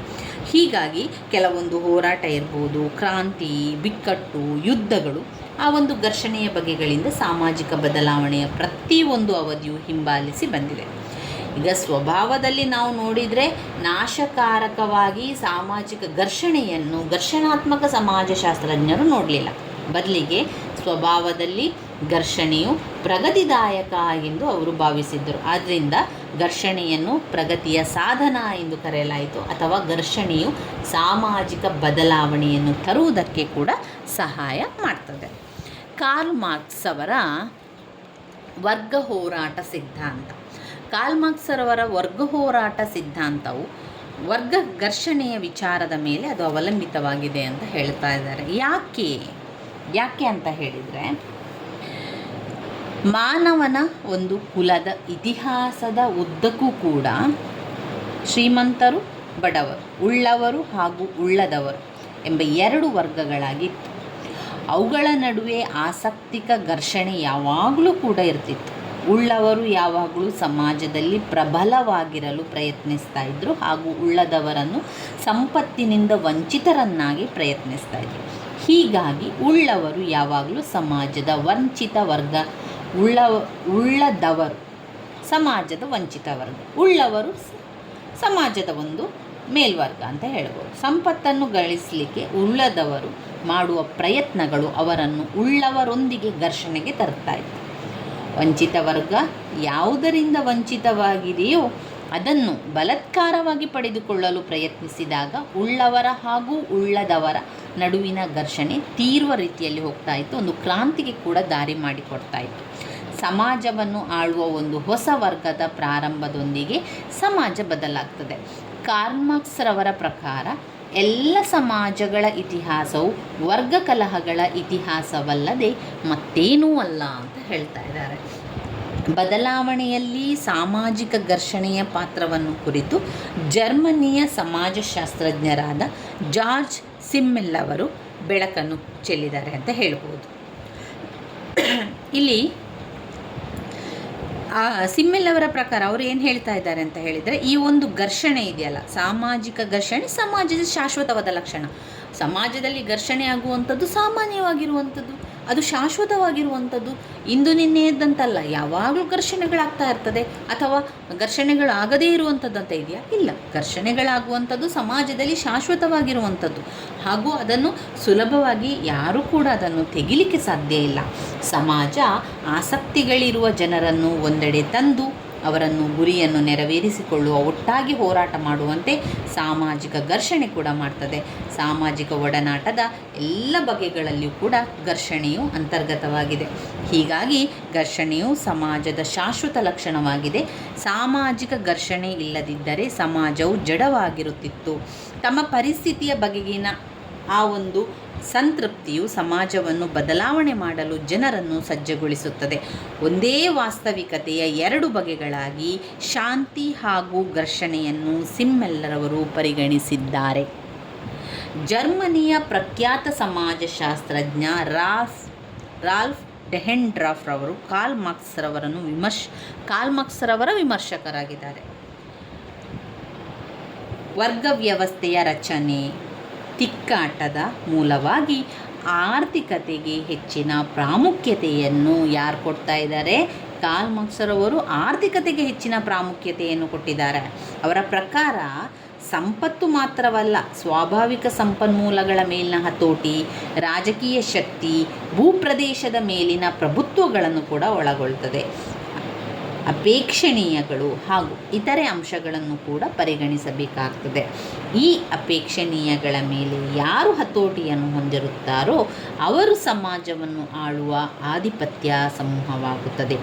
ಹೀಗಾಗಿ ಕೆಲವೊಂದು ಹೋರಾಟ ಇರ್ಬೋದು, ಕ್ರಾಂತಿ, ಬಿಕ್ಕಟ್ಟು, ಯುದ್ಧಗಳು, ಆ ಒಂದು ಘರ್ಷಣೆಯ ಬಗೆಗಳಿಂದ ಸಾಮಾಜಿಕ ಬದಲಾವಣೆಯ ಪ್ರತಿಯೊಂದು ಅವಧಿಯು ಹಿಂಬಾಲಿಸಿ ಬಂದಿದೆ. ಈಗ ಸ್ವಭಾವದಲ್ಲಿ ನಾವು ನೋಡಿದರೆ ನಾಶಕಾರಕವಾಗಿ ಸಾಮಾಜಿಕ ಘರ್ಷಣೆಯನ್ನು ಘರ್ಷಣಾತ್ಮಕ ಸಮಾಜಶಾಸ್ತ್ರಜ್ಞರು ನೋಡಲಿಲ್ಲ. ಬದಲಿಗೆ ಸ್ವಭಾವದಲ್ಲಿ ಘರ್ಷಣೆಯು ಪ್ರಗತಿದಾಯಕ ಎಂದು ಅವರು ಭಾವಿಸಿದ್ದರು. ಆದ್ದರಿಂದ ಘರ್ಷಣೆಯನ್ನು ಪ್ರಗತಿಯ ಸಾಧನ ಎಂದು ಕರೆಯಲಾಯಿತು, ಅಥವಾ ಘರ್ಷಣೆಯು ಸಾಮಾಜಿಕ ಬದಲಾವಣೆಯನ್ನು ತರುವುದಕ್ಕೆ ಕೂಡ ಸಹಾಯ ಮಾಡ್ತದೆ. ಕಾರ್ಲ್ ಮಾರ್ಕ್ಸ್ ಅವರ ವರ್ಗ ಹೋರಾಟ ಸಿದ್ಧಾಂತ. ಕಾರ್ಲ್ ಮಾರ್ಕ್ಸ್ ಅವರ ವರ್ಗ ಹೋರಾಟ ಸಿದ್ಧಾಂತವು ವರ್ಗ ಘರ್ಷಣೆಯ ವಿಚಾರದ ಮೇಲೆ ಅದು ಅವಲಂಬಿತವಾಗಿದೆ ಅಂತ ಹೇಳ್ತಾ ಇದ್ದಾರೆ. ಯಾಕೆ ಅಂತ ಹೇಳಿದರೆ, ಮಾನವನ ಒಂದು ಕುಲದ ಇತಿಹಾಸದ ಉದ್ದಕ್ಕೂ ಕೂಡ ಶ್ರೀಮಂತರು, ಬಡವರು, ಉಳ್ಳವರು ಹಾಗೂ ಉಳ್ಳದವರು ಎಂಬ ಎರಡು ವರ್ಗಗಳಾಗಿತ್ತು. ಅವುಗಳ ನಡುವೆ ಆಸಕ್ತಿಕ ಘರ್ಷಣೆ ಯಾವಾಗಲೂ ಕೂಡ ಇರ್ತಿತ್ತು. ಉಳ್ಳವರು ಯಾವಾಗಲೂ ಸಮಾಜದಲ್ಲಿ ಪ್ರಬಲವಾಗಿರಲು ಪ್ರಯತ್ನಿಸ್ತಾ ಇದ್ದರು ಹಾಗೂ ಉಳ್ಳದವರನ್ನು ಸಂಪತ್ತಿನಿಂದ ವಂಚಿತರನ್ನಾಗಿ ಪ್ರಯತ್ನಿಸ್ತಾ ಇದ್ದರು. ಹೀಗಾಗಿ ಉಳ್ಳವರು ಯಾವಾಗಲೂ ಸಮಾಜದ ವಂಚಿತ ವರ್ಗ, ಉಳ್ಳದವರು ಸಮಾಜದ ವಂಚಿತ ವರ್ಗ, ಉಳ್ಳವರು ಸಮಾಜದ ಒಂದು ಮೇಲ್ವರ್ಗ ಅಂತ ಹೇಳ್ಬೋದು. ಸಂಪತ್ತನ್ನು ಗಳಿಸಲಿಕ್ಕೆ ಉಳ್ಳದವರು ಮಾಡುವ ಪ್ರಯತ್ನಗಳು ಅವರನ್ನು ಉಳ್ಳವರೊಂದಿಗೆ ಘರ್ಷಣೆಗೆ ತರ್ತಾ ಇತ್ತು. ವಂಚಿತ ವರ್ಗ ಯಾವುದರಿಂದ ವಂಚಿತವಾಗಿದೆಯೋ ಅದನ್ನು ಬಲಾತ್ಕಾರವಾಗಿ ಪಡೆದುಕೊಳ್ಳಲು ಪ್ರಯತ್ನಿಸಿದಾಗ ಉಳ್ಳವರ ಹಾಗೂ ಉಳ್ಳದವರ ನಡುವಿನ ಘರ್ಷಣೆ ತೀವ್ರ ರೀತಿಯಲ್ಲಿ ಹೋಗ್ತಾ ಇತ್ತು. ಒಂದು ಕ್ರಾಂತಿಗೆ ಕೂಡ ದಾರಿ ಮಾಡಿಕೊಡ್ತಾ ಇತ್ತು. ಸಮಾಜವನ್ನು ಆಳುವ ಒಂದು ಹೊಸ ವರ್ಗದ ಪ್ರಾರಂಭದೊಂದಿಗೆ ಸಮಾಜ ಬದಲಾಗ್ತದೆ. ಕಾರ್ಲ್ ಮಾರ್ಕ್ಸ್ ರವರ ಪ್ರಕಾರ ಎಲ್ಲ ಸಮಾಜಗಳ ಇತಿಹಾಸವು ವರ್ಗ ಕಲಹಗಳ ಇತಿಹಾಸವಲ್ಲದೆ ಮತ್ತೇನೂ ಅಲ್ಲ ಅಂತ ಹೇಳ್ತಾ ಇದ್ದಾರೆ. ಬದಲಾವಣೆಯಲ್ಲಿ ಸಾಮಾಜಿಕ ಘರ್ಷಣೆಯ ಪಾತ್ರವನ್ನು ಕುರಿತು ಜರ್ಮನಿಯ ಸಮಾಜಶಾಸ್ತ್ರಜ್ಞರಾದ ಜಾರ್ಜ್ ಸಿಮ್ಮೆಲ್ ಅವರು ಬೆಳಕನ್ನು ಚೆಲ್ಲಿದ್ದಾರೆ ಅಂತ ಹೇಳ್ಬೋದು. ಇಲ್ಲಿ ಸಿಮ್ಮೆಲ್ ಅವರ ಪ್ರಕಾರ ಅವರು ಏನು ಹೇಳ್ತಾ ಇದ್ದಾರೆ ಅಂತ ಹೇಳಿದರೆ, ಈ ಒಂದು ಘರ್ಷಣೆ ಇದೆಯಲ್ಲ, ಸಾಮಾಜಿಕ ಘರ್ಷಣೆ ಸಮಾಜದ ಶಾಶ್ವತವಾದ ಲಕ್ಷಣ. ಸಮಾಜದಲ್ಲಿ ಘರ್ಷಣೆ ಆಗುವಂಥದ್ದು ಸಾಮಾನ್ಯವಾಗಿರುವಂಥದ್ದು, ಅದು ಶಾಶ್ವತವಾಗಿರುವಂಥದ್ದು, ಇಂದು ನಿನ್ನೆಯದ್ದಂತಲ್ಲ. ಯಾವಾಗಲೂ ಘರ್ಷಣೆಗಳಾಗ್ತಾ ಇರ್ತದೆ, ಅಥವಾ ಘರ್ಷಣೆಗಳು ಆಗದೇ ಇರುವಂಥದ್ದು ಅಂತ ಇದೆಯಾ? ಇಲ್ಲ. ಘರ್ಷಣೆಗಳಾಗುವಂಥದ್ದು ಸಮಾಜದಲ್ಲಿ ಶಾಶ್ವತವಾಗಿರುವಂಥದ್ದು, ಹಾಗೂ ಅದನ್ನು ಸುಲಭವಾಗಿ ಯಾರೂ ಕೂಡ ಅದನ್ನು ತೆಗಿಲಿಕ್ಕೆ ಸಾಧ್ಯ ಇಲ್ಲ. ಸಮಾಜ ಆಸಕ್ತಿಗಳಿರುವ ಜನರನ್ನು ಒಂದೆಡೆ ತಂದು ಅವರನ್ನು ಗುರಿಯನ್ನು ನೆರವೇರಿಸಿಕೊಳ್ಳುವ ಒಟ್ಟಾಗಿ ಹೋರಾಟ ಮಾಡುವಂತೆ ಸಾಮಾಜಿಕ ಘರ್ಷಣೆ ಕೂಡ ಮಾಡ್ತದೆ. ಸಾಮಾಜಿಕ ಒಡನಾಟದ ಎಲ್ಲ ಬಗೆಗಳಲ್ಲಿಯೂ ಕೂಡ ಘರ್ಷಣೆಯು ಅಂತರ್ಗತವಾಗಿದೆ. ಹೀಗಾಗಿ ಘರ್ಷಣೆಯು ಸಮಾಜದ ಶಾಶ್ವತ ಲಕ್ಷಣವಾಗಿದೆ. ಸಾಮಾಜಿಕ ಘರ್ಷಣೆ ಇಲ್ಲದಿದ್ದರೆ ಸಮಾಜವು ಜಡವಾಗಿರುತ್ತಿತ್ತು. ತಮ್ಮ ಪರಿಸ್ಥಿತಿಯ ಬಗೆಗಿನ ಆ ಒಂದು ಸಂತೃಪ್ತಿಯು ಸಮಾಜವನ್ನು ಬದಲಾವಣೆ ಮಾಡಲು ಜನರನ್ನು ಸಜ್ಜುಗೊಳಿಸುತ್ತದೆ. ಒಂದೇ ವಾಸ್ತವಿಕತೆಯ ಎರಡು ಬಗೆಗಳಾಗಿ ಶಾಂತಿ ಹಾಗೂ ಘರ್ಷಣೆಯನ್ನು ಸಿಮ್ಮೆಲ್ಲರವರು ಪರಿಗಣಿಸಿದ್ದಾರೆ. ಜರ್ಮನಿಯ ಪ್ರಖ್ಯಾತ ಸಮಾಜಶಾಸ್ತ್ರಜ್ಞ ರಾಲ್ಫ್ ಡೆಹೆನ್ಡ್ರಾಫ್ ರವರು ಕಾರ್ಲ್ ಮಾರ್ಕ್ಸ್ ರವರ ವಿಮರ್ಶಕರಾಗಿದ್ದಾರೆ. ವರ್ಗ ವ್ಯವಸ್ಥೆಯ ರಚನೆ, ತಿಕ್ಕಾಟದ ಮೂಲವಾಗಿ ಆರ್ಥಿಕತೆಗೆ ಹೆಚ್ಚಿನ ಪ್ರಾಮುಖ್ಯತೆಯನ್ನು ಯಾರು ಕೊಡ್ತಾ ಇದ್ದಾರೆ? ಕಾರ್ಲ್ ಮಾರ್ಕ್ಸ್ ಅವರು ಆರ್ಥಿಕತೆಗೆ ಹೆಚ್ಚಿನ ಪ್ರಾಮುಖ್ಯತೆಯನ್ನು ಕೊಟ್ಟಿದ್ದಾರೆ. ಅವರ ಪ್ರಕಾರ ಸಂಪತ್ತು ಮಾತ್ರವಲ್ಲ, ಸ್ವಾಭಾವಿಕ ಸಂಪನ್ಮೂಲಗಳ ಮೇಲಿನ ಹತೋಟಿ, ರಾಜಕೀಯ ಶಕ್ತಿ, ಭೂಪ್ರದೇಶದ ಮೇಲಿನ ಪ್ರಭುತ್ವಗಳನ್ನು ಕೂಡ ಒಳಗೊಳ್ಳುತ್ತದೆ. ಅಪೇಕ್ಷಣೀಯಗಳು ಹಾಗೂ ಇತರೆ ಅಂಶಗಳನ್ನು ಕೂಡ ಪರಿಗಣಿಸಬೇಕಾಗ್ತದೆ. ಈ ಅಪೇಕ್ಷಣೀಯಗಳ ಮೇಲೆ ಯಾರು ಹತೋಟಿಯನ್ನು ಹೊಂದಿರುತ್ತಾರೋ ಅವರು ಸಮಾಜವನ್ನು ಆಳುವ ಆಧಿಪತ್ಯ ಸಮೂಹವಾಗುತ್ತದೆ.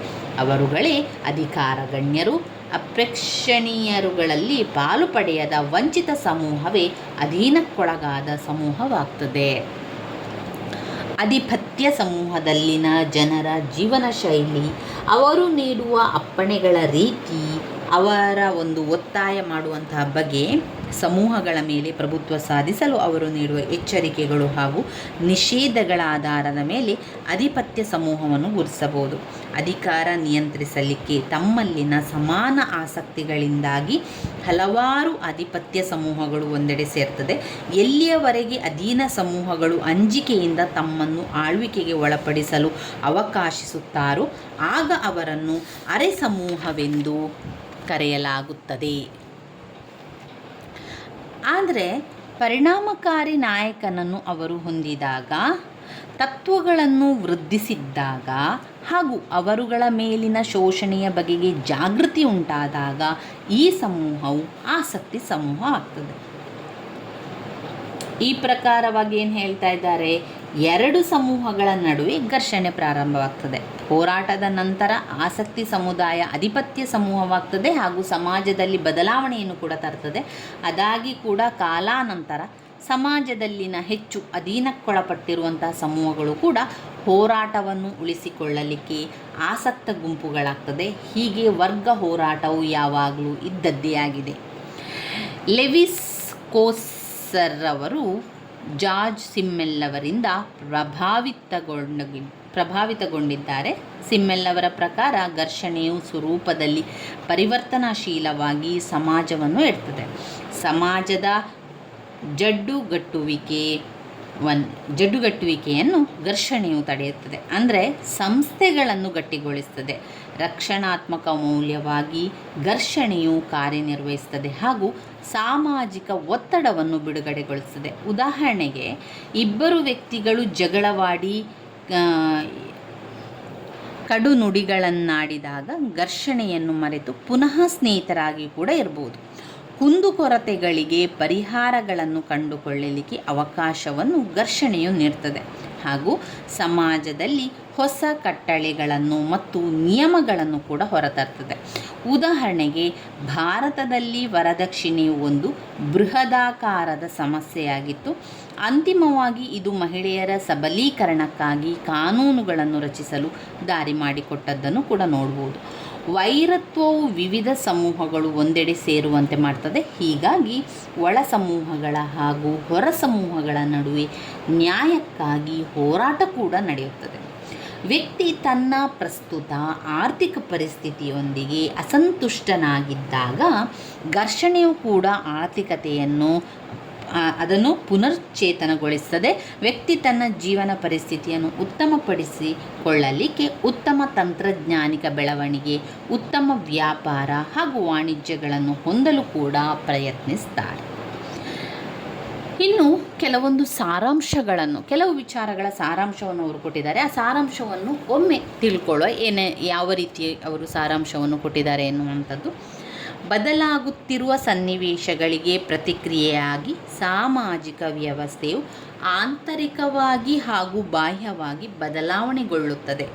ಅವರುಗಳೇ ಅಧಿಕಾರಗಣ್ಯರು. ಅಪೇಕ್ಷಣೀಯರುಗಳಲ್ಲಿ ಪಾಲು ಪಡೆಯದ ವಂಚಿತ ಸಮೂಹವೇ ಅಧೀನಕ್ಕೊಳಗಾದ ಸಮೂಹವಾಗ್ತದೆ. ಆಧಿಪತ್ಯ ಸಮೂಹದಲ್ಲಿನ ಜನರ ಜೀವನ ಶೈಲಿ, ಅವರು ನೀಡುವ ಅಪ್ಪಣೆಗಳ ರೀತಿ, ಅವರ ಒಂದು ಒತ್ತಾಯ ಮಾಡುವಂತಹ ಬಗೆ, ಸಮೂಹಗಳ ಮೇಲೆ ಪ್ರಭುತ್ವ ಸಾಧಿಸಲು ಅವರು ನೀಡುವ ಎಚ್ಚರಿಕೆಗಳು ಹಾಗೂ ನಿಷೇಧಗಳ ಆಧಾರದ ಮೇಲೆ ಆಧಿಪತ್ಯ ಸಮೂಹವನ್ನು ಗುರುತಿಸಬಹುದು. ಅಧಿಕಾರ ನಿಯಂತ್ರಿಸಲಿಕ್ಕೆ ತಮ್ಮಲ್ಲಿನ ಸಮಾನ ಆಸಕ್ತಿಗಳಿಂದಾಗಿ ಹಲವಾರು ಆಧಿಪತ್ಯ ಸಮೂಹಗಳು ಒಂದೆಡೆ ಸೇರ್ತದೆ. ಎಲ್ಲಿಯವರೆಗೆ ಅಧೀನ ಸಮೂಹಗಳು ಅಂಜಿಕೆಯಿಂದ ತಮ್ಮನ್ನು ಆಳ್ವಿಕೆಗೆ ಒಳಪಡಿಸಲು ಅವಕಾಶಿಸುತ್ತಾರೋ ಆಗ ಅವರನ್ನು ಅರೆ ಸಮೂಹವೆಂದು ಕರೆಯಲಾಗುತ್ತದೆ. ಆದರೆ ಪರಿಣಾಮಕಾರಿ ನಾಯಕನನ್ನು ಅವರು ಹೊಂದಿದಾಗ, ತತ್ವಗಳನ್ನು ವೃದ್ಧಿಸಿದ್ದಾಗ ಹಾಗೂ ಅವರುಗಳ ಮೇಲಿನ ಶೋಷಣೆಯ ಬಗೆಗೆ ಜಾಗೃತಿ ಉಂಟಾದಾಗ ಈ ಸಮೂಹವು ಆಸಕ್ತಿ ಸಮೂಹ ಆಗ್ತದೆ. ಈ ಪ್ರಕಾರವಾಗಿ ಏನು ಹೇಳ್ತಾ ಇದ್ದಾರೆ? ಎರಡು ಸಮೂಹಗಳ ನಡುವೆ ಘರ್ಷಣೆ ಪ್ರಾರಂಭವಾಗ್ತದೆ. ಹೋರಾಟದ ನಂತರ ಆಸಕ್ತಿ ಸಮುದಾಯ ಆಧಿಪತ್ಯ ಸಮೂಹವಾಗ್ತದೆ ಹಾಗೂ ಸಮಾಜದಲ್ಲಿ ಬದಲಾವಣೆಯನ್ನು ಕೂಡ ತರ್ತದೆ. ಅದಾಗಿ ಕೂಡ ಕಾಲಾನಂತರ ಸಮಾಜದಲ್ಲಿನ ಹೆಚ್ಚು ಅಧೀನಕ್ಕೊಳಪಟ್ಟಿರುವಂತಹ ಸಮೂಹಗಳು ಕೂಡ ಹೋರಾಟವನ್ನು ಉಳಿಸಿಕೊಳ್ಳಲಿಕ್ಕೆ ಆಸಕ್ತ ಗುಂಪುಗಳಾಗ್ತದೆ. ಹೀಗೆ ವರ್ಗ ಹೋರಾಟವು ಯಾವಾಗಲೂ ಇದ್ದದ್ದೇ ಆಗಿದೆ. ಲೆವಿಸ್ ಕೋಸರ್ ಅವರು ಜಾರ್ಜ್ ಸಿಮ್ಮೆಲ್ ಅವರಿಂದ ಪ್ರಭಾವಿತಗೊಂಡಿದ್ದಾರೆ. ಸಿಮ್ಮೆಲ್ ಅವರ ಪ್ರಕಾರ ಘರ್ಷಣೆಯು ಸ್ವರೂಪದಲ್ಲಿ ಪರಿವರ್ತನಾಶೀಲವಾಗಿ ಸಮಾಜವನ್ನು ಎಡ್ತದೆ. ಸಮಾಜದ ಜಡ್ಡುಗಟ್ಟುವಿಕೆಯನ್ನು ಘರ್ಷಣೆಯು ತಡೆಯುತ್ತದೆ. ಅಂದರೆ ಸಂಸ್ಥೆಗಳನ್ನು ಗಟ್ಟಿಗೊಳಿಸ್ತದೆ. ರಕ್ಷಣಾತ್ಮಕ ಮೌಲ್ಯವಾಗಿ ಘರ್ಷಣೆಯು ಕಾರ್ಯನಿರ್ವಹಿಸುತ್ತದೆ ಹಾಗೂ ಸಾಮಾಜಿಕ ಒತ್ತಡವನ್ನು ಬಿಡುಗಡೆಗೊಳಿಸುತ್ತದೆ. ಉದಾಹರಣೆಗೆ, ಇಬ್ಬರು ವ್ಯಕ್ತಿಗಳು ಜಗಳವಾಡಿ ಕಡು ನುಡಿಗಳನ್ನಾಡಿದಾಗ ಘರ್ಷಣೆಯನ್ನು ಮರೆತು ಪುನಃ ಸ್ನೇಹಿತರಾಗಿ ಕೂಡ ಇರಬಹುದು. ಕುಂದುಕೊರತೆಗಳಿಗೆ ಪರಿಹಾರಗಳನ್ನು ಕಂಡುಕೊಳ್ಳಲಿಕ್ಕೆ ಅವಕಾಶವನ್ನು ಘರ್ಷಣೆಯು ನೀಡುತ್ತದೆ ಹಾಗೂ ಸಮಾಜದಲ್ಲಿ ಹೊಸ ಕಟ್ಟಳೆಗಳನ್ನು ಮತ್ತು ನಿಯಮಗಳನ್ನು ಕೂಡ ಹೊರತರ್ತದೆ. ಉದಾಹರಣೆಗೆ, ಭಾರತದಲ್ಲಿ ವರದಕ್ಷಿಣೆಯು ಒಂದು ಬೃಹದಾಕಾರದ ಸಮಸ್ಯೆಯಾಗಿತ್ತು. ಅಂತಿಮವಾಗಿ ಇದು ಮಹಿಳೆಯರ ಸಬಲೀಕರಣಕ್ಕಾಗಿ ಕಾನೂನುಗಳನ್ನು ರಚಿಸಲು ದಾರಿ ಮಾಡಿಕೊಟ್ಟದ್ದನ್ನು ಕೂಡ ನೋಡ್ಬೋದು. ವೈರತ್ವವು ವಿವಿಧ ಸಮೂಹಗಳು ಒಂದೆಡೆ ಸೇರುವಂತೆ ಮಾಡ್ತದೆ. ಹೀಗಾಗಿ ಒಳ ಸಮೂಹಗಳ ಹಾಗೂ ಹೊರ ಸಮೂಹಗಳ ನಡುವೆ ನ್ಯಾಯಕ್ಕಾಗಿ ಹೋರಾಟ ಕೂಡ ನಡೆಯುತ್ತದೆ. ವ್ಯಕ್ತಿ ತನ್ನ ಪ್ರಸ್ತುತ ಆರ್ಥಿಕ ಪರಿಸ್ಥಿತಿಯೊಂದಿಗೆ ಅಸಂತುಷ್ಟನಾಗಿದ್ದಾಗ ಘರ್ಷಣೆಯು ಕೂಡ ಆರ್ಥಿಕತೆಯನ್ನು ಅದನ್ನು ಪುನಶ್ಚೇತನಗೊಳಿಸುತ್ತದೆ. ವ್ಯಕ್ತಿ ತನ್ನ ಜೀವನ ಪರಿಸ್ಥಿತಿಯನ್ನು ಉತ್ತಮಪಡಿಸಿಕೊಳ್ಳಲಿಕ್ಕೆ ಉತ್ತಮ ತಂತ್ರಜ್ಞಾನಿಕ ಬೆಳವಣಿಗೆ, ಉತ್ತಮ ವ್ಯಾಪಾರ ಹಾಗೂ ವಾಣಿಜ್ಯಗಳನ್ನು ಹೊಂದಲು ಕೂಡ ಪ್ರಯತ್ನಿಸ್ತಾರೆ. ಇನ್ನು ಕೆಲವು ವಿಚಾರಗಳ ಸಾರಾಂಶವನ್ನು ಅವರು ಕೊಟ್ಟಿದ್ದಾರೆ. ಆ ಸಾರಾಂಶವನ್ನು ಒಮ್ಮೆ ತಿಳ್ಕೊಳ್ಳೋ ಯಾವ ರೀತಿ ಅವರು ಸಾರಾಂಶವನ್ನು ಕೊಟ್ಟಿದ್ದಾರೆ ಎನ್ನುವಂಥದ್ದು. ಬದಲಾಗುತ್ತಿರುವ ಸನ್ನಿವೇಶಗಳಿಗೆ ಪ್ರತಿಕ್ರಿಯೆಯಾಗಿ ಸಾಮಾಜಿಕ ವ್ಯವಸ್ಥೆಯು ಆಂತರಿಕವಾಗಿ ಹಾಗೂ ಬಾಹ್ಯವಾಗಿ ಬದಲಾವಣೆಗೊಳ್ಳುತ್ತದೆ.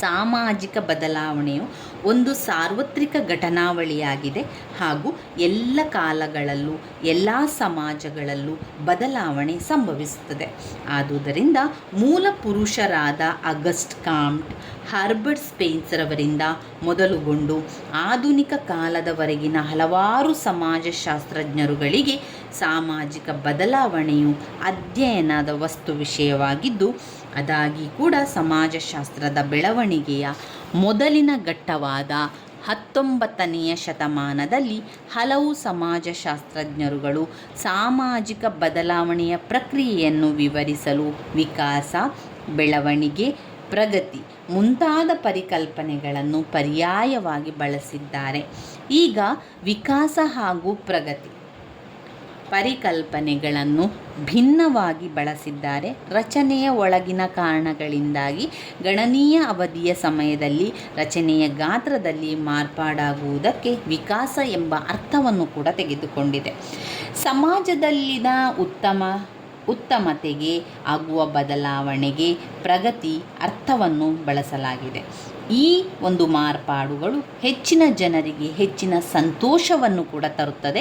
ಸಾಮಾಜಿಕ ಬದಲಾವಣೆಯು ಒಂದು ಸಾರ್ವತ್ರಿಕ ಘಟನಾವಳಿಯಾಗಿದೆ ಹಾಗೂ ಎಲ್ಲ ಕಾಲಗಳಲ್ಲೂ ಎಲ್ಲ ಸಮಾಜಗಳಲ್ಲೂ ಬದಲಾವಣೆ ಸಂಭವಿಸುತ್ತದೆ. ಆದುದರಿಂದ ಮೂಲ ಪುರುಷರಾದ ಆಗಸ್ಟ್ ಕಾಮ್ಟ್, ಹರ್ಬರ್ಟ್ ಸ್ಪೆನ್ಸರ್ ಅವರಿಂದ ಮೊದಲುಗೊಂಡು ಆಧುನಿಕ ಕಾಲದವರೆಗಿನ ಹಲವಾರು ಸಮಾಜಶಾಸ್ತ್ರಜ್ಞರುಗಳಿಗೆ ಸಾಮಾಜಿಕ ಬದಲಾವಣೆಯು ಅಧ್ಯಯನದ ವಸ್ತು ವಿಷಯವಾಗಿದ್ದು, ಅದಾಗಿ ಕೂಡ ಸಮಾಜಶಾಸ್ತ್ರದ ಬೆಳವಣಿಗೆಯ ಮೊದಲಿನ ಘಟ್ಟವಾದ 19ನೆಯ ಶತಮಾನದಲ್ಲಿ ಹಲವು ಸಮಾಜಶಾಸ್ತ್ರಜ್ಞರುಗಳು ಸಾಮಾಜಿಕ ಬದಲಾವಣೆಯ ಪ್ರಕ್ರಿಯೆಯನ್ನು ವಿವರಿಸಲು ವಿಕಾಸ, ಬೆಳವಣಿಗೆ, ಪ್ರಗತಿ ಮುಂತಾದ ಪರಿಕಲ್ಪನೆಗಳನ್ನು ಪರ್ಯಾಯವಾಗಿ ಬಳಸಿದ್ದಾರೆ. ಈಗ ವಿಕಾಸ ಹಾಗೂ ಪ್ರಗತಿ ಪರಿಕಲ್ಪನೆಗಳನ್ನು ಭಿನ್ನವಾಗಿ ಬಳಸಿದ್ದಾರೆ. ರಚನೆಯ ಒಳಗಿನ ಕಾರಣಗಳಿಂದಾಗಿ ಗಣನೀಯ ಅವಧಿಯ ಸಮಯದಲ್ಲಿ ರಚನೆಯ ಗಾತ್ರದಲ್ಲಿ ಮಾರ್ಪಾಡಾಗುವುದಕ್ಕೆ ವಿಕಾಸ ಎಂಬ ಅರ್ಥವನ್ನು ಕೂಡ ತೆಗೆದುಕೊಂಡಿದೆ. ಸಮಾಜದಲ್ಲಿನ ಉತ್ತಮತೆಗೆ ಆಗುವ ಬದಲಾವಣೆಗೆ ಪ್ರಗತಿ ಅರ್ಥವನ್ನು ಬಳಸಲಾಗಿದೆ. ಈ ಒಂದು ಮಾರ್ಪಾಡುಗಳು ಹೆಚ್ಚಿನ ಜನರಿಗೆ ಹೆಚ್ಚಿನ ಸಂತೋಷವನ್ನು ಕೂಡ ತರುತ್ತದೆ.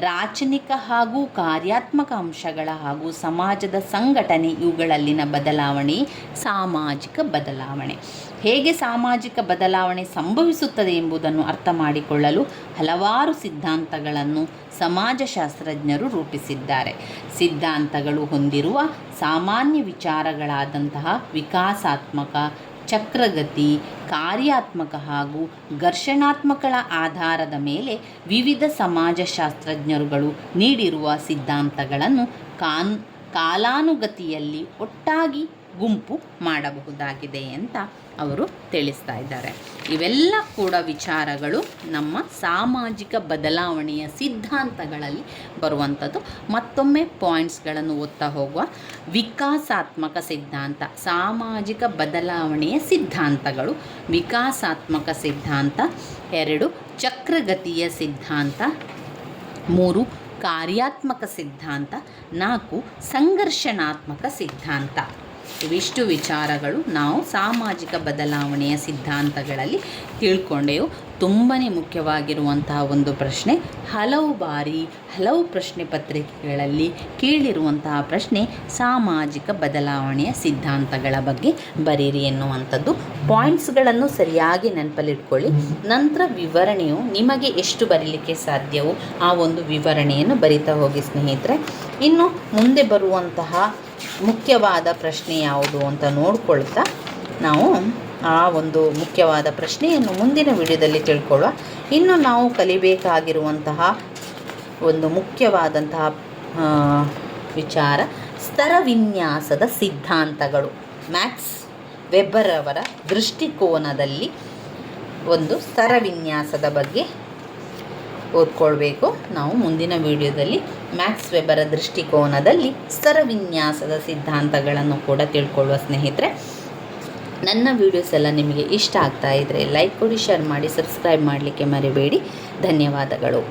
ರಾಚನಿಕ ಹಾಗೂ ಕಾರ್ಯಾತ್ಮಕ ಅಂಶಗಳ ಹಾಗೂ ಸಮಾಜದ ಸಂಘಟನೆ ಇವುಗಳಲ್ಲಿನ ಬದಲಾವಣೆ ಸಾಮಾಜಿಕ ಬದಲಾವಣೆ. ಹೇಗೆ ಸಾಮಾಜಿಕ ಬದಲಾವಣೆ ಸಂಭವಿಸುತ್ತದೆ ಎಂಬುದನ್ನು ಅರ್ಥ ಮಾಡಿಕೊಳ್ಳಲು ಹಲವಾರು ಸಿದ್ಧಾಂತಗಳನ್ನು ಸಮಾಜಶಾಸ್ತ್ರಜ್ಞರು ರೂಪಿಸಿದ್ದಾರೆ. ಸಿದ್ಧಾಂತಗಳು ಹೊಂದಿರುವ ಸಾಮಾನ್ಯ ವಿಚಾರಗಳಾದಂತಹ ವಿಕಾಸಾತ್ಮಕ, ಚಕ್ರಗತಿ, ಕಾರ್ಯಾತ್ಮಕ ಹಾಗೂ ಘರ್ಷಣಾತ್ಮಕಗಳ ಆಧಾರದ ಮೇಲೆ ವಿವಿಧ ಸಮಾಜಶಾಸ್ತ್ರಜ್ಞರುಗಳು ನೀಡಿರುವ ಸಿದ್ಧಾಂತಗಳನ್ನು ಕಾಲಾನುಗತಿಯಲ್ಲಿ ಒಟ್ಟಾಗಿ ಗುಂಪು ಮಾಡಬಹುದಾಗಿದೆ ಅಂತ ಅವರು ತಿಳಿಸ್ತಾ ಇದ್ದಾರೆ. ಇವೆಲ್ಲ ಕೂಡ ವಿಚಾರಗಳು ನಮ್ಮ ಸಾಮಾಜಿಕ ಬದಲಾವಣೆಯ ಸಿದ್ಧಾಂತಗಳಲ್ಲಿ ಬರುವಂಥದ್ದು. ಮತ್ತೊಮ್ಮೆ ಪಾಯಿಂಟ್ಸ್ಗಳನ್ನು ಓದ್ತಾ ಹೋಗುವ. ವಿಕಾಸಾತ್ಮಕ ಸಿದ್ಧಾಂತ, ಸಾಮಾಜಿಕ ಬದಲಾವಣೆಯ ಸಿದ್ಧಾಂತಗಳು. ವಿಕಾಸಾತ್ಮಕ ಸಿದ್ಧಾಂತ. 2 ಚಕ್ರಗತಿಯ ಸಿದ್ಧಾಂತ. 3 ಕಾರ್ಯಾತ್ಮಕ ಸಿದ್ಧಾಂತ. 4 ಸಂಘರ್ಷಣಾತ್ಮಕ ಸಿದ್ಧಾಂತ. ಇವಿಷ್ಟು ವಿಚಾರಗಳು ನಾವು ಸಾಮಾಜಿಕ ಬದಲಾವಣೆಯ ಸಿದ್ಧಾಂತಗಳಲ್ಲಿ ತಿಳ್ಕೊಂಡೆವು. ತುಂಬಾ ಮುಖ್ಯವಾಗಿರುವಂತಹ ಒಂದು ಪ್ರಶ್ನೆ. ಹಲವು ಬಾರಿ ಹಲವು ಪ್ರಶ್ನೆ ಪತ್ರಿಕೆಗಳಲ್ಲಿ ಕೇಳಿರುವಂತಹ ಪ್ರಶ್ನೆ ಸಾಮಾಜಿಕ ಬದಲಾವಣೆಯ ಸಿದ್ಧಾಂತಗಳ ಬಗ್ಗೆ ಬರೀರಿ ಎನ್ನುವಂಥದ್ದು. ಪಾಯಿಂಟ್ಸ್ಗಳನ್ನು ಸರಿಯಾಗಿ ನೆನಪಲ್ಲಿಟ್ಕೊಳ್ಳಿ. ನಂತರ ವಿವರಣೆಯು ನಿಮಗೆ ಎಷ್ಟು ಬರೀಲಿಕ್ಕೆ ಸಾಧ್ಯವೋ ಆ ಒಂದು ವಿವರಣೆಯನ್ನು ಬರಿತಾ ಹೋಗಿ ಸ್ನೇಹಿತರೆ. ಇನ್ನು ಮುಂದೆ ಬರುವಂತಹ ಮುಖ್ಯವಾದ ಪ್ರಶ್ನೆ ಯಾವುದು ಅಂತ ನೋಡ್ಕೊಳ್ತಾ ನಾವು ಆ ಒಂದು ಮುಖ್ಯವಾದ ಪ್ರಶ್ನೆಯನ್ನು ಮುಂದಿನ ವಿಡಿಯೋದಲ್ಲಿ ತಿಳ್ಕೊಳ್ಳುವ. ಇನ್ನು ನಾವು ಕಲಿಬೇಕಾಗಿರುವಂತಹ ಒಂದು ಮುಖ್ಯವಾದಂತಹ ವಿಚಾರ ಸ್ತರವಿನ್ಯಾಸದ ಸಿದ್ಧಾಂತಗಳು. ಮ್ಯಾಕ್ಸ್ ವೆಬ್ಬರ್ ಅವರ ದೃಷ್ಟಿಕೋನದಲ್ಲಿ ಒಂದು ಸ್ತರವಿನ್ಯಾಸದ ಬಗ್ಗೆ ಓದ್ಕೊಳ್ಬೇಕು. ನಾವು ಮುಂದಿನ ವಿಡಿಯೋದಲ್ಲಿ ಮ್ಯಾಕ್ಸ್ ವೆಬ್ಬರ ದೃಷ್ಟಿಕೋನದಲ್ಲಿ ಸ್ತರವಿನ್ಯಾಸದ ಸಿದ್ಧಾಂತಗಳನ್ನು ಕೂಡ ತಿಳ್ಕೊಳ್ಳುವ ಸ್ನೇಹಿತರೆ. ನನ್ನ ವಿಡಿಯೋಸ್ ಎಲ್ಲ ನಿಮಗೆ ಇಷ್ಟ ಆಗ್ತಾ ಇದ್ದರೆ ಲೈಕ್ ಕೊಡಿ, ಶೇರ್ ಮಾಡಿ, ಸಬ್ಸ್ಕ್ರೈಬ್ ಮಾಡಲಿಕ್ಕೆ ಮರಿಬೇಡಿ. ಧನ್ಯವಾದಗಳು.